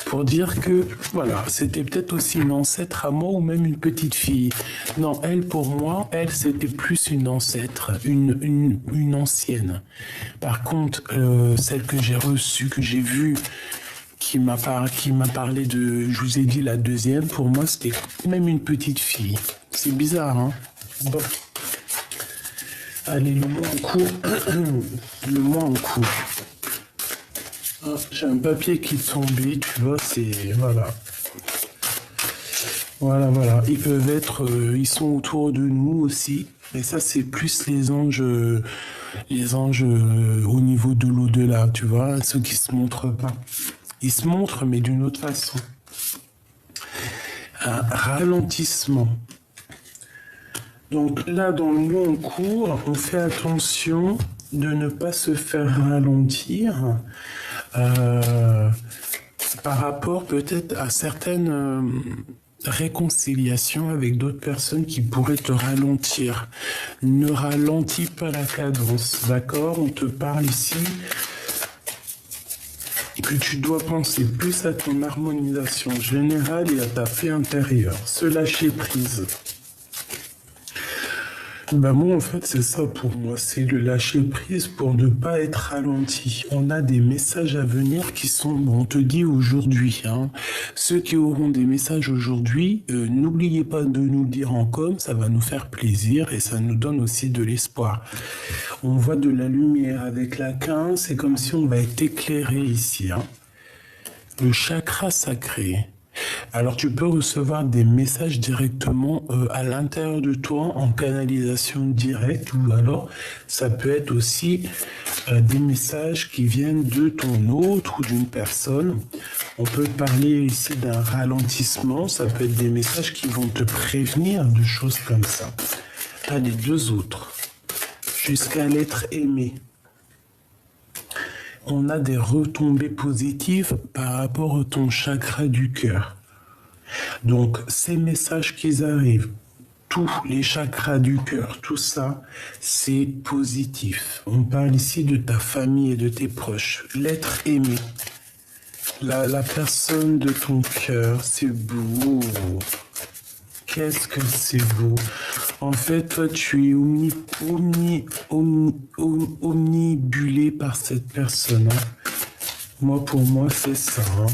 Pour dire que, voilà, c'était peut-être aussi une ancêtre à moi ou même une petite fille. Non, elle, pour moi, c'était plus une ancêtre, une ancienne. Par contre, celle que j'ai reçue, que j'ai vue, qui m'a parlé de, je vous ai dit la deuxième, pour moi, c'était même une petite fille. C'est bizarre, hein? Bon. Allez, le mois en cours. Ah, j'ai un papier qui est tombé, tu vois, voilà. Voilà. Ils peuvent être, ils sont autour de nous aussi. Mais ça, c'est plus les anges Les anges au niveau de l'au-delà, tu vois, ceux qui se montrent pas. Ils se montrent, mais d'une autre façon. Un ralentissement. Donc là, dans le long cours, on fait attention de ne pas se faire ralentir par rapport peut-être à certaines réconciliations avec d'autres personnes qui pourraient te ralentir. Ne ralentis pas la cadence, d'accord? On te parle ici que tu dois penser plus à ton harmonisation générale et à ta paix intérieure. Se lâcher prise. Ben moi, en fait, c'est ça pour moi. C'est le lâcher prise pour ne pas être ralenti. On a des messages à venir qui sont, bon, on te dit aujourd'hui, hein. Ceux qui auront des messages aujourd'hui, n'oubliez pas de nous le dire en com, ça va nous faire plaisir et ça nous donne aussi de l'espoir. On voit de la lumière avec la 15, c'est comme si on va être éclairé ici, hein. Le chakra sacré. Alors tu peux recevoir des messages directement à l'intérieur de toi en canalisation directe ou alors ça peut être aussi des messages qui viennent de ton hôte ou d'une personne. On peut parler ici d'un ralentissement, ça peut être des messages qui vont te prévenir de choses comme ça. T'as les deux autres, jusqu'à l'être aimé. On a des retombées positives par rapport à ton chakra du cœur. Donc, ces messages qui arrivent, tous les chakras du cœur, tout ça, c'est positif. On parle ici de ta famille et de tes proches. L'être aimé, la personne de ton cœur, c'est beau. Qu'est-ce que c'est beau. En fait, toi, tu es omnibulé par cette personne. Hein. Moi, pour moi, c'est ça. Hein.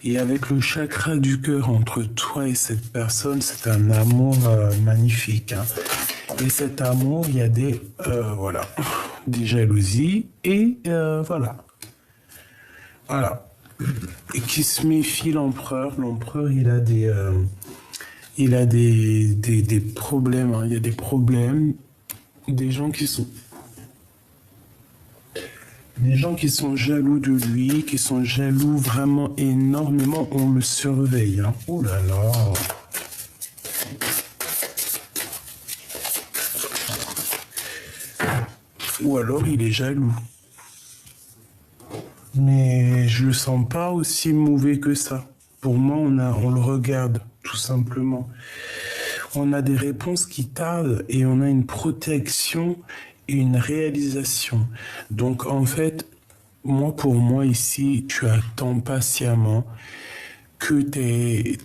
Et avec le chakra du cœur entre toi et cette personne, c'est un amour magnifique. Hein. Et cet amour, il y a des, voilà, des jalousies et voilà. Voilà. Et qui se méfie l'empereur. L'empereur, il a des problèmes. Hein. Il y a des problèmes. Des gens qui sont jaloux de lui, qui sont jaloux vraiment énormément, on le surveille. Hein. Oh là là. Ou alors il est jaloux. Mais je le sens pas aussi mauvais que ça. Pour moi, on le regarde, tout simplement. On a des réponses qui tardent et on a une protection et une réalisation. Donc en fait, pour moi ici, tu attends patiemment que tes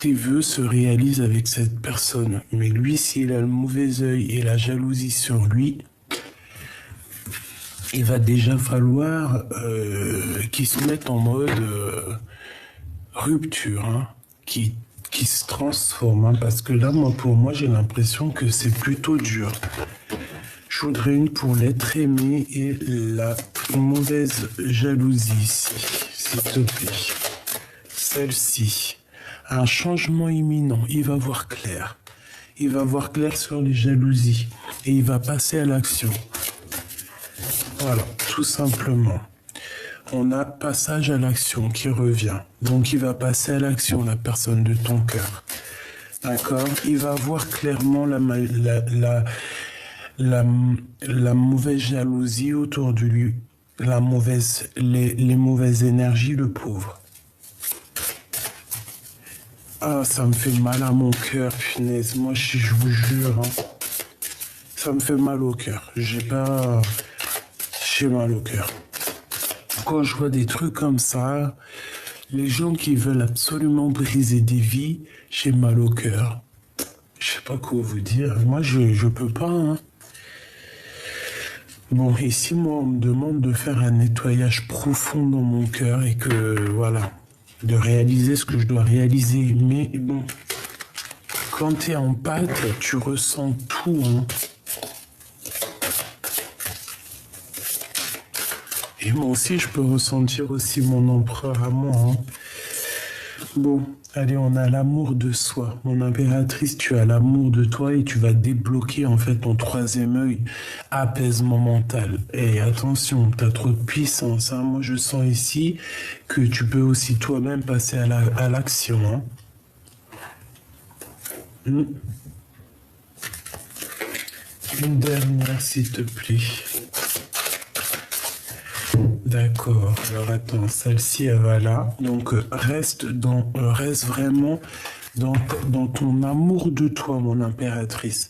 vœux se réalisent avec cette personne. Mais lui, s'il a le mauvais œil et la jalousie sur lui, il va déjà falloir qu'il se mette en mode rupture, hein, qui se transforme. Hein, parce que là, pour moi, j'ai l'impression que c'est plutôt dur. Je voudrais une pour l'être aimé et la mauvaise jalousie ici, s'il te plaît. Celle-ci. Un changement imminent. Il va voir clair. Il va voir clair sur les jalousies. Et il va passer à l'action. Voilà, tout simplement. On a passage à l'action qui revient. Donc il va passer à l'action, la personne de ton cœur. D'accord? Il va voir clairement la mauvaise jalousie autour de lui, les mauvaises énergies, le pauvre. Ah, ça me fait mal à mon cœur, punaise. Moi, je vous jure, hein, ça me fait mal au cœur. J'ai mal au cœur. Quand je vois des trucs comme ça, les gens qui veulent absolument briser des vies, j'ai mal au cœur. Je sais pas quoi vous dire. Moi, je peux pas, hein. Bon, ici, moi, on me demande de faire un nettoyage profond dans mon cœur et que, voilà, de réaliser ce que je dois réaliser. Mais bon, quand tu es en pâte, tu ressens tout, hein. Et moi aussi, je peux ressentir aussi mon empereur à moi, hein. Bon, allez, on a l'amour de soi. Mon impératrice, tu as l'amour de toi et tu vas débloquer en fait ton troisième œil, apaisement mental. Et attention, tu as trop de puissance, hein. Moi, je sens ici que tu peux aussi toi-même passer à l'action, hein. Une dernière, s'il te plaît. D'accord. Alors attends, celle-ci, elle va là. Donc reste vraiment dans ton amour de toi, mon impératrice.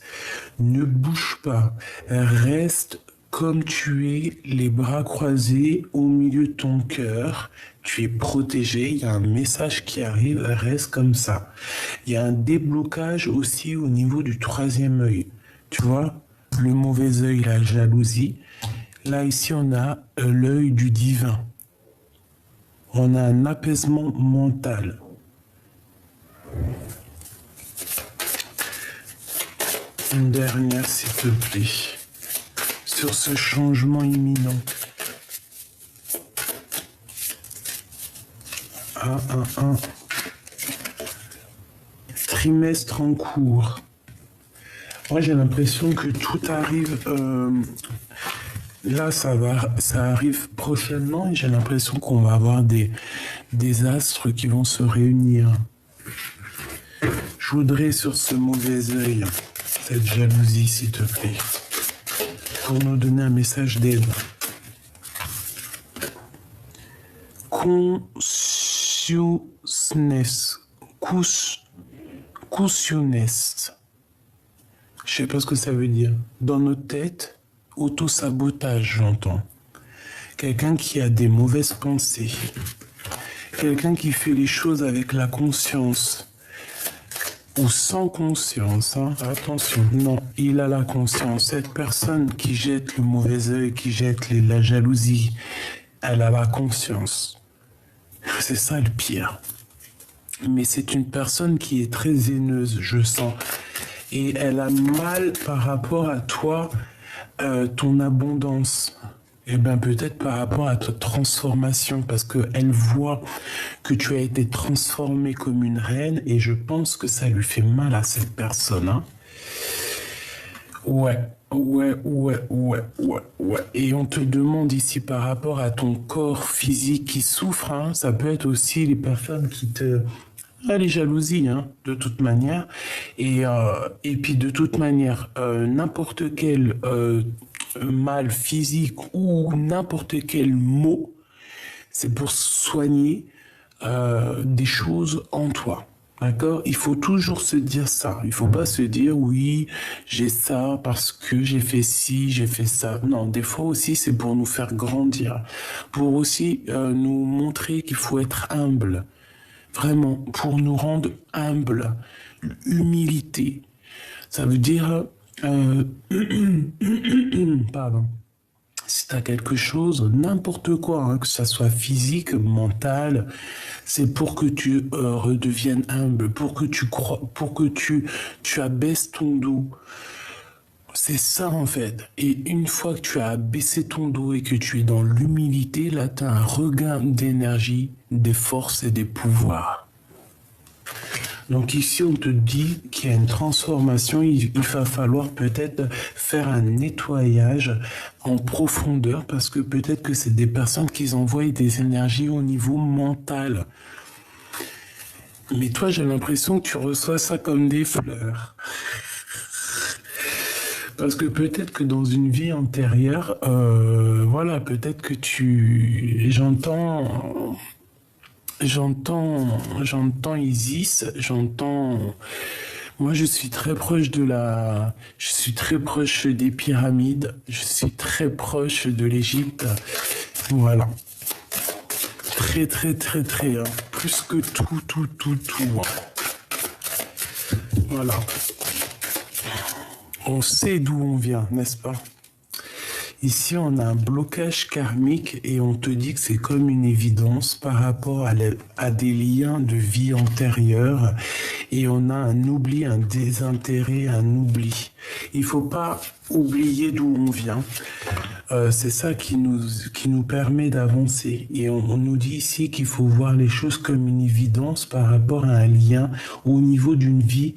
Ne bouge pas. Reste comme tu es, les bras croisés au milieu de ton cœur. Tu es protégé. Il y a un message qui arrive. Reste comme ça. Il y a un déblocage aussi au niveau du troisième œil. Tu vois, le mauvais œil, la jalousie. Là, ici, on a l'œil du divin. On a un apaisement mental. Une dernière, s'il te plaît. Sur ce changement imminent. Un trimestre en cours. Moi, j'ai l'impression que tout arrive... Là, ça arrive prochainement et j'ai l'impression qu'on va avoir des astres qui vont se réunir. Je voudrais sur ce mauvais œil, cette jalousie, s'il te plaît, pour nous donner un message d'aide. Consciousness. Consciousness. Je sais pas ce que ça veut dire. Dans nos têtes, auto-sabotage, j'entends. Quelqu'un qui a des mauvaises pensées. Quelqu'un qui fait les choses avec la conscience. Ou sans conscience, hein. Attention. Non, il a la conscience. Cette personne qui jette le mauvais œil, qui jette la jalousie, elle a la conscience. C'est ça le pire. Mais c'est une personne qui est très haineuse, je sens. Et elle a mal par rapport à toi, ton abondance. Eh bien, peut-être par rapport à ta transformation, parce qu'elle voit que tu as été transformé comme une reine, et je pense que ça lui fait mal à cette personne, hein. Ouais. Et on te demande ici par rapport à ton corps physique qui souffre, hein, ça peut être aussi les personnes qui te... Ah, les jalousies, hein, de toute manière. Et puis de toute manière, n'importe quel mal physique ou n'importe quel mot, c'est pour soigner des choses en toi. D'accord? Il faut toujours se dire ça. Il faut pas se dire oui, j'ai ça parce que j'ai fait ci, j'ai fait ça. Non, des fois aussi c'est pour nous faire grandir, pour aussi nous montrer qu'il faut être humble. Vraiment, pour nous rendre humbles. Humilité. Ça veut dire... pardon. Si tu as quelque chose, n'importe quoi, hein, que ça soit physique, mental, c'est pour que tu redeviennes humble, pour que tu crois, pour que tu abaisses ton dos. C'est ça en fait. Et une fois que tu as abaissé ton dos et que tu es dans l'humilité, là tu as un regain d'énergie, des forces et des pouvoirs. Donc ici on te dit qu'il y a une transformation, il va falloir peut-être faire un nettoyage en profondeur parce que peut-être que c'est des personnes qui envoient des énergies au niveau mental. Mais toi j'ai l'impression que tu reçois ça comme des fleurs. Parce que peut-être que dans une vie antérieure, voilà, peut-être que j'entends Isis, moi je suis très proche des pyramides, je suis très proche de l'Égypte, voilà. Très, hein. Plus que tout. Voilà. On sait d'où on vient, n'est-ce pas? Ici, on a un blocage karmique et on te dit que c'est comme une évidence par rapport à des liens de vie antérieure et on a un oubli, un désintérêt, un oubli. Il faut pas oublier d'où on vient. C'est ça qui nous permet d'avancer. Et on nous dit ici qu'il faut voir les choses comme une évidence par rapport à un lien au niveau d'une vie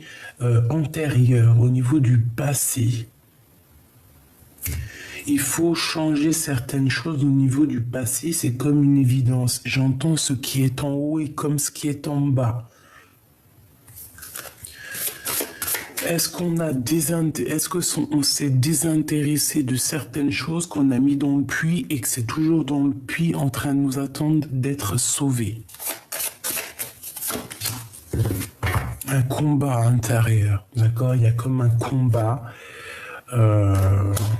antérieure, au niveau du passé. Il faut changer certaines choses au niveau du passé, c'est comme une évidence. J'entends ce qui est en haut et comme ce qui est en bas. Est-ce qu'on s'est désintéressé de certaines choses qu'on a mis dans le puits et que c'est toujours dans le puits en train de nous attendre d'être sauvés? Un combat intérieur, d'accord? Il y a comme un combat.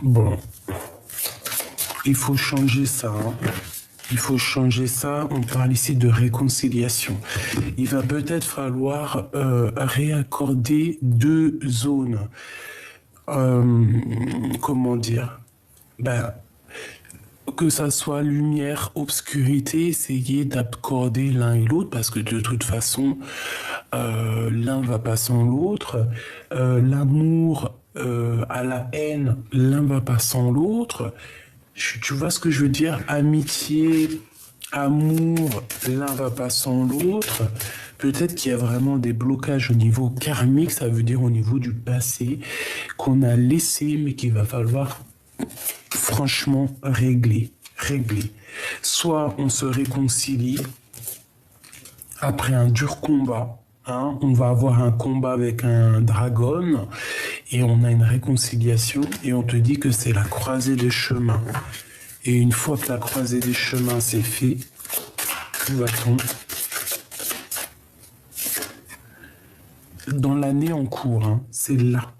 Bon, il faut changer ça. Hein. Il faut changer ça. On parle ici de réconciliation. Il va peut-être falloir réaccorder deux zones. Comment dire? Que ça soit lumière, obscurité, essayer d'accorder l'un et l'autre, parce que de toute façon, l'un va pas sans l'autre. L'amour à la haine, l'un va pas sans l'autre. Tu vois ce que je veux dire? Amitié, amour, l'un va pas sans l'autre. Peut-être qu'il y a vraiment des blocages au niveau karmique, ça veut dire au niveau du passé, qu'on a laissé, mais qu'il va falloir franchement régler. Soit on se réconcilie après un dur combat, hein, on va avoir un combat avec un dragon et on a une réconciliation et on te dit que c'est la croisée des chemins. Et une fois que la croisée des chemins c'est fait, où va-t-on? Dans l'année en cours, hein, c'est là.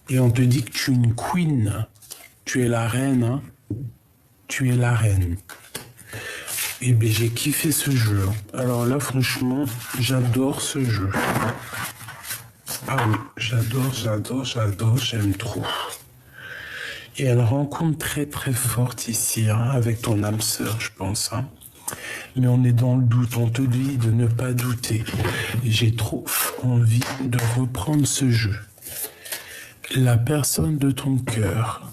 Et on te dit que tu es une queen. Tu es la reine, hein. Tu es la reine. Et bien j'ai kiffé ce jeu. Alors là, franchement, j'adore ce jeu. Ah oui, j'adore, j'aime trop. Et elle rencontre très très forte ici, hein, avec ton âme sœur, je pense. Hein. Mais on est dans le doute, on te dit de ne pas douter. J'ai trop envie de reprendre ce jeu. La personne de ton cœur.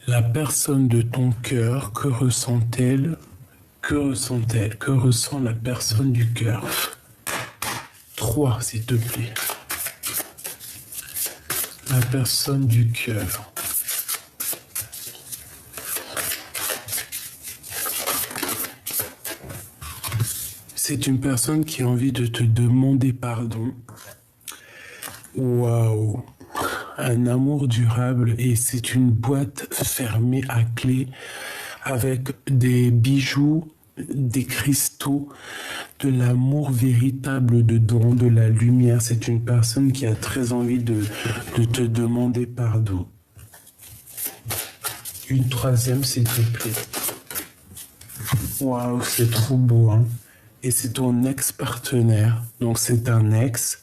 La personne de ton cœur, que ressent-elle? Que ressent-elle? Que ressent la personne du cœur? 3, s'il te plaît. La personne du cœur. C'est une personne qui a envie de te demander pardon. Waouh! Un amour durable et c'est une boîte fermée à clé avec des bijoux, des cristaux, de l'amour véritable dedans, de la lumière. C'est une personne qui a très envie de te demander pardon. Une troisième, s'il te plaît. Waouh, c'est trop beau, hein. Et c'est ton ex-partenaire. Donc c'est un ex.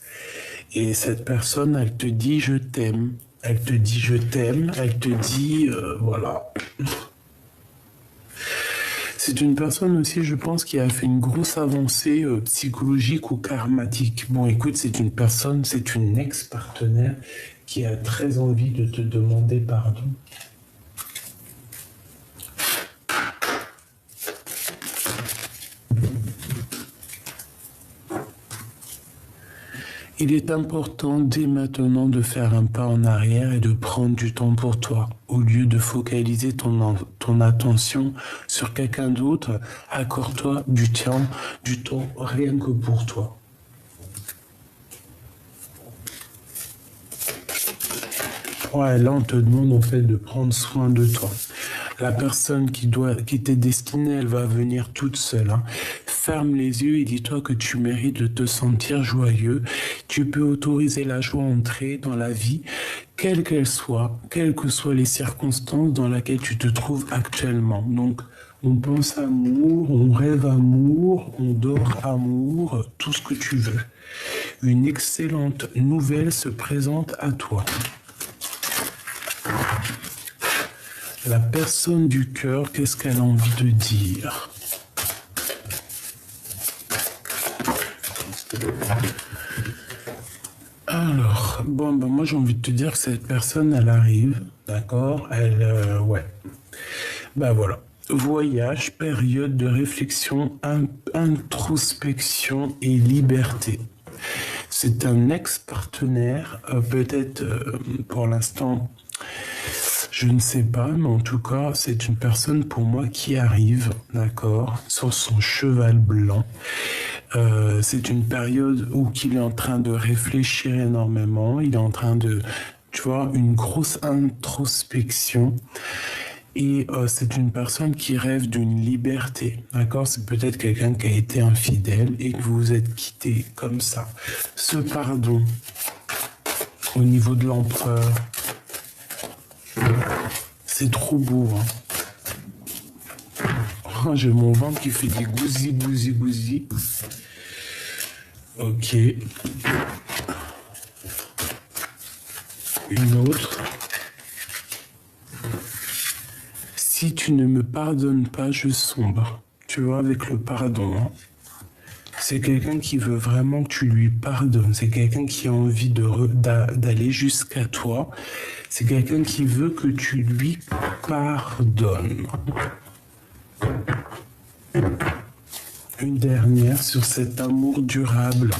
Et cette personne, elle te dit je t'aime. Elle te dit je t'aime. Elle te dit voilà. C'est une personne aussi, je pense, qui a fait une grosse avancée psychologique ou karmatique. Bon, écoute, c'est une personne, c'est une ex-partenaire qui a très envie de te demander pardon. Il est important dès maintenant de faire un pas en arrière et de prendre du temps pour toi. Au lieu de focaliser ton attention sur quelqu'un d'autre, accorde-toi du temps rien que pour toi. Ouais, là on te demande en fait de prendre soin de toi. La personne qui t'est destinée, elle va venir toute seule. Hein. Ferme les yeux et dis-toi que tu mérites de te sentir joyeux. Tu peux autoriser la joie à entrer dans la vie, quelle qu'elle soit, quelles que soient les circonstances dans lesquelles tu te trouves actuellement. Donc, on pense amour, on rêve amour, on dort amour, tout ce que tu veux. Une excellente nouvelle se présente à toi. La personne du cœur, qu'est-ce qu'elle a envie de dire? D'accord. Bon, ben moi j'ai envie de te dire que cette personne, elle arrive, d'accord? Ouais. Ben voilà. Voyage, période de réflexion, introspection et liberté. C'est un ex-partenaire, peut-être pour l'instant, je ne sais pas, mais en tout cas, c'est une personne pour moi qui arrive, d'accord, sur son cheval blanc. C'est une période où il est en train de réfléchir énormément, il est en train de, tu vois, une grosse introspection. Et c'est une personne qui rêve d'une liberté, d'accord? C'est peut-être quelqu'un qui a été infidèle et que vous vous êtes quitté comme ça. Ce pardon au niveau de l'empereur, c'est trop beau, hein. Oh, j'ai mon ventre qui fait des gousi, gousi, gousi. Ok. Une autre. Si tu ne me pardonnes pas, je sombre. Tu vois, avec le pardon, hein. C'est quelqu'un qui veut vraiment que tu lui pardonnes. C'est quelqu'un qui a envie d'aller jusqu'à toi. C'est quelqu'un qui veut que tu lui pardonnes. Une dernière sur cet amour durable.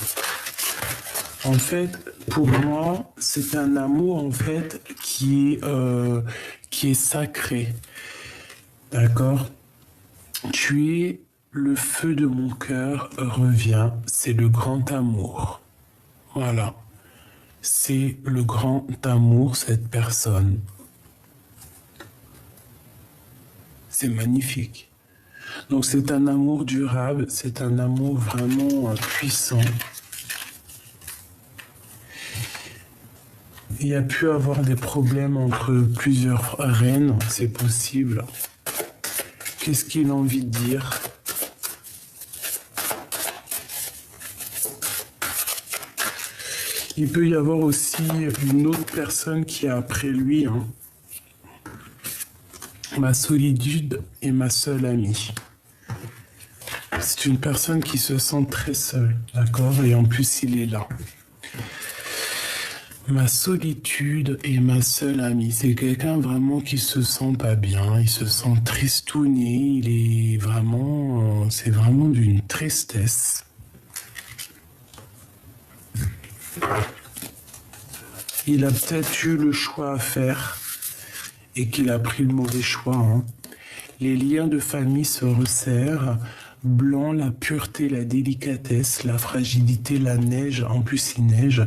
En fait, pour moi, c'est un amour en fait qui est sacré. D'accord? Tu es le feu de mon cœur revient, c'est le grand amour. Voilà. C'est le grand amour, cette personne. C'est magnifique. Donc c'est un amour durable, c'est un amour vraiment puissant. Il y a pu avoir des problèmes entre plusieurs reines, c'est possible. Qu'est-ce qu'il a envie de dire? Il peut y avoir aussi une autre personne qui est après lui, hein. Ma solitude est ma seule amie. C'est une personne qui se sent très seule, d'accord? Et en plus, il est là. Ma solitude est ma seule amie. C'est quelqu'un vraiment qui se sent pas bien, il se sent tristouné, il est vraiment... c'est vraiment d'une tristesse. Il a peut-être eu le choix à faire et qu'il a pris le mauvais choix, hein. Les liens de famille se resserrent. Blanc, la pureté, la délicatesse, la fragilité, la neige, en plus il neige,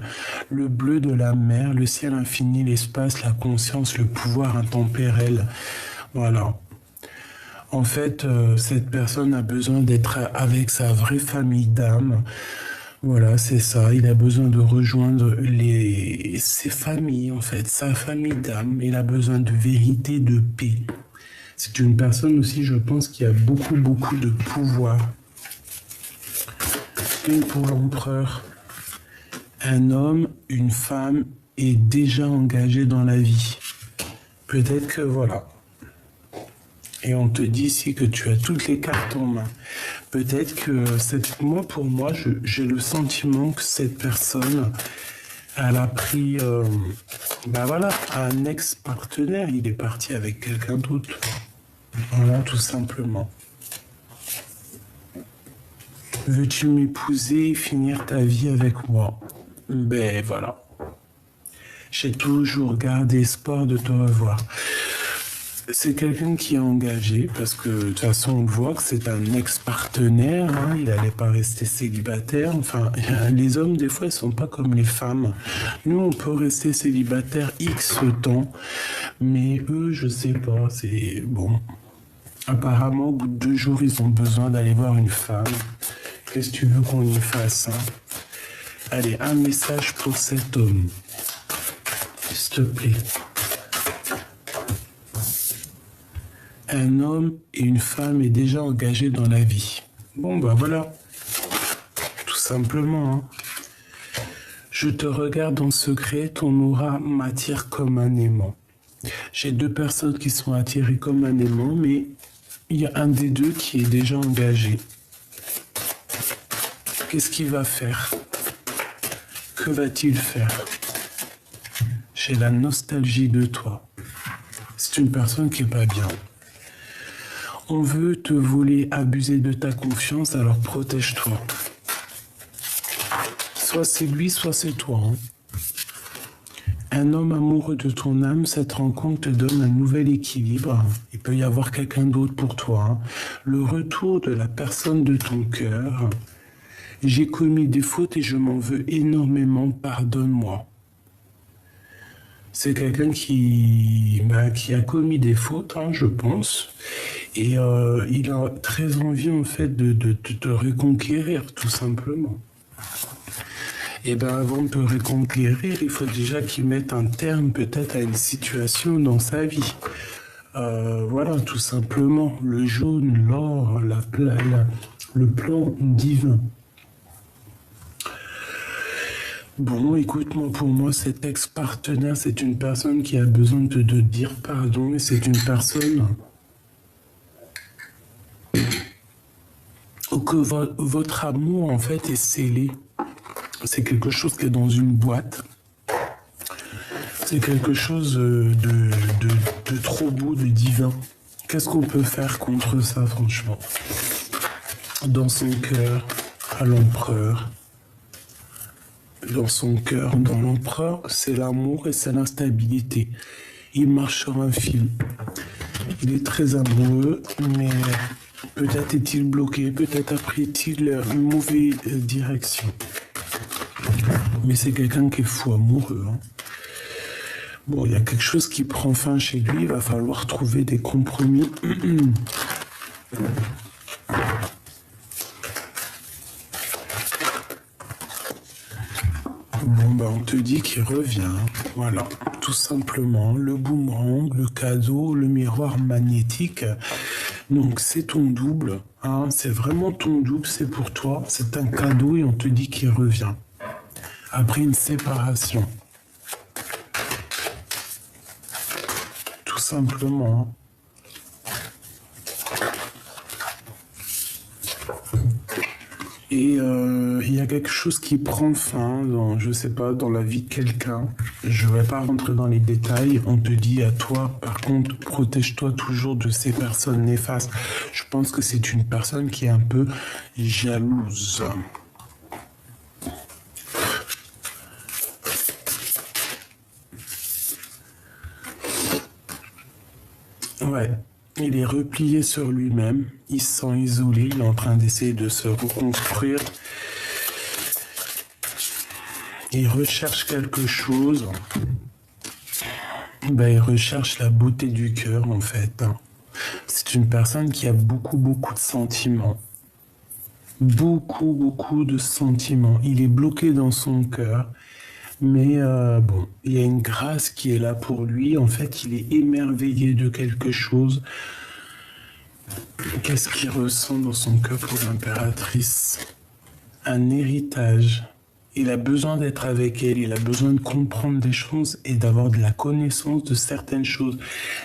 le bleu de la mer, le ciel infini, l'espace, la conscience, le pouvoir intempérel. Voilà. En fait, cette personne a besoin d'être avec sa vraie famille d'âme. Voilà, c'est ça. Il a besoin de rejoindre ses familles, en fait, sa famille d'âme. Il a besoin de vérité, de paix. C'est une personne aussi, je pense, qui a beaucoup, beaucoup de pouvoir. Et pour l'empereur, un homme, une femme est déjà engagé dans la vie. Peut-être que voilà. Et on te dit ici que tu as toutes les cartes en main. Peut-être que pour moi, j'ai le sentiment que cette personne, elle a pris, un ex-partenaire. Il est parti avec quelqu'un d'autre. Voilà, tout simplement. Veux-tu m'épouser et finir ta vie avec moi? Ben voilà. J'ai toujours gardé espoir de te revoir. C'est quelqu'un qui est engagé parce que de toute façon on voit que c'est un ex-partenaire, hein, il n'allait pas rester célibataire. Enfin, les hommes des fois ils sont pas comme les femmes. Nous on peut rester célibataire X temps, mais eux je sais pas, c'est bon. Apparemment au bout de 2 jours ils ont besoin d'aller voir une femme. Qu'est-ce que tu veux qu'on y fasse, hein? Allez, un message pour cet homme. S'il te plaît. Un homme et une femme est déjà engagés dans la vie. Bon, bah voilà. Tout simplement, hein. Je te regarde en secret, ton aura m'attire comme un aimant. J'ai 2 personnes qui sont attirées comme un aimant, mais il y a un des 2 qui est déjà engagé. Qu'est-ce qu'il va faire? Que va-t-il faire? J'ai la nostalgie de toi. C'est une personne qui est pas bien. On veut te voler, abuser de ta confiance, alors protège-toi. Soit c'est lui, soit c'est toi. Hein. Un homme amoureux de ton âme, cette rencontre te donne un nouvel équilibre. Il peut y avoir quelqu'un d'autre pour toi. Hein. Le retour de la personne de ton cœur. J'ai commis des fautes et je m'en veux énormément, pardonne-moi. C'est quelqu'un qui a commis des fautes, hein, je pense. Et il a très envie, en fait, de te reconquérir, tout simplement. Et bien, avant de te reconquérir, il faut déjà qu'il mette un terme, peut-être, à une situation dans sa vie. Voilà, tout simplement. Le jaune, l'or, le plan divin. Bon, écoute-moi, pour moi, cet ex-partenaire, c'est une personne qui a besoin de te dire pardon, et c'est une personne que votre amour, en fait, est scellé. C'est quelque chose qui est dans une boîte. C'est quelque chose de trop beau, de divin. Qu'est-ce qu'on peut faire contre ça, franchement? Dans son cœur, à l'empereur. Dans son cœur, dans l'empereur, c'est l'amour et c'est l'instabilité. Il marche sur un fil. Il est très amoureux, mais peut-être est-il bloqué, peut-être a pris-il une mauvaise direction. Mais c'est quelqu'un qui est fou amoureux. Hein. Bon, il y a quelque chose qui prend fin chez lui, il va falloir trouver des compromis. Bon, ben, on te dit qu'il revient. Voilà, tout simplement. Le boomerang, le cadeau, le miroir magnétique. Donc, c'est ton double. Hein, c'est vraiment ton double, c'est pour toi. C'est un cadeau et on te dit qu'il revient. Après une séparation. Tout simplement. Et il y a quelque chose qui prend fin dans, je sais pas, dans la vie de quelqu'un. Je vais pas rentrer dans les détails. On te dit à toi, par contre, protège-toi toujours de ces personnes néfastes. Je pense que c'est une personne qui est un peu jalouse. Ouais. Il est replié sur lui-même, il se sent isolé, il est en train d'essayer de se reconstruire. Il recherche quelque chose. Ben, il recherche la beauté du cœur, en fait. C'est une personne qui a beaucoup de sentiments. Beaucoup de sentiments. Il est bloqué dans son cœur. Mais bon, il y a une grâce qui est là pour lui. En fait, il est émerveillé de quelque chose. Qu'est-ce qu'il ressent dans son cœur pour l'impératrice? Un héritage. Il a besoin d'être avec elle, il a besoin de comprendre des choses et d'avoir de la connaissance de certaines choses.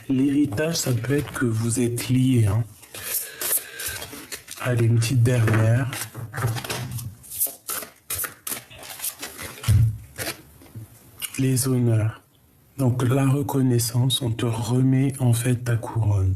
L'héritage, ça peut être que vous êtes liés. Hein. Allez, une petite dernière. Les honneurs. Donc la reconnaissance, on te remet en fait ta couronne.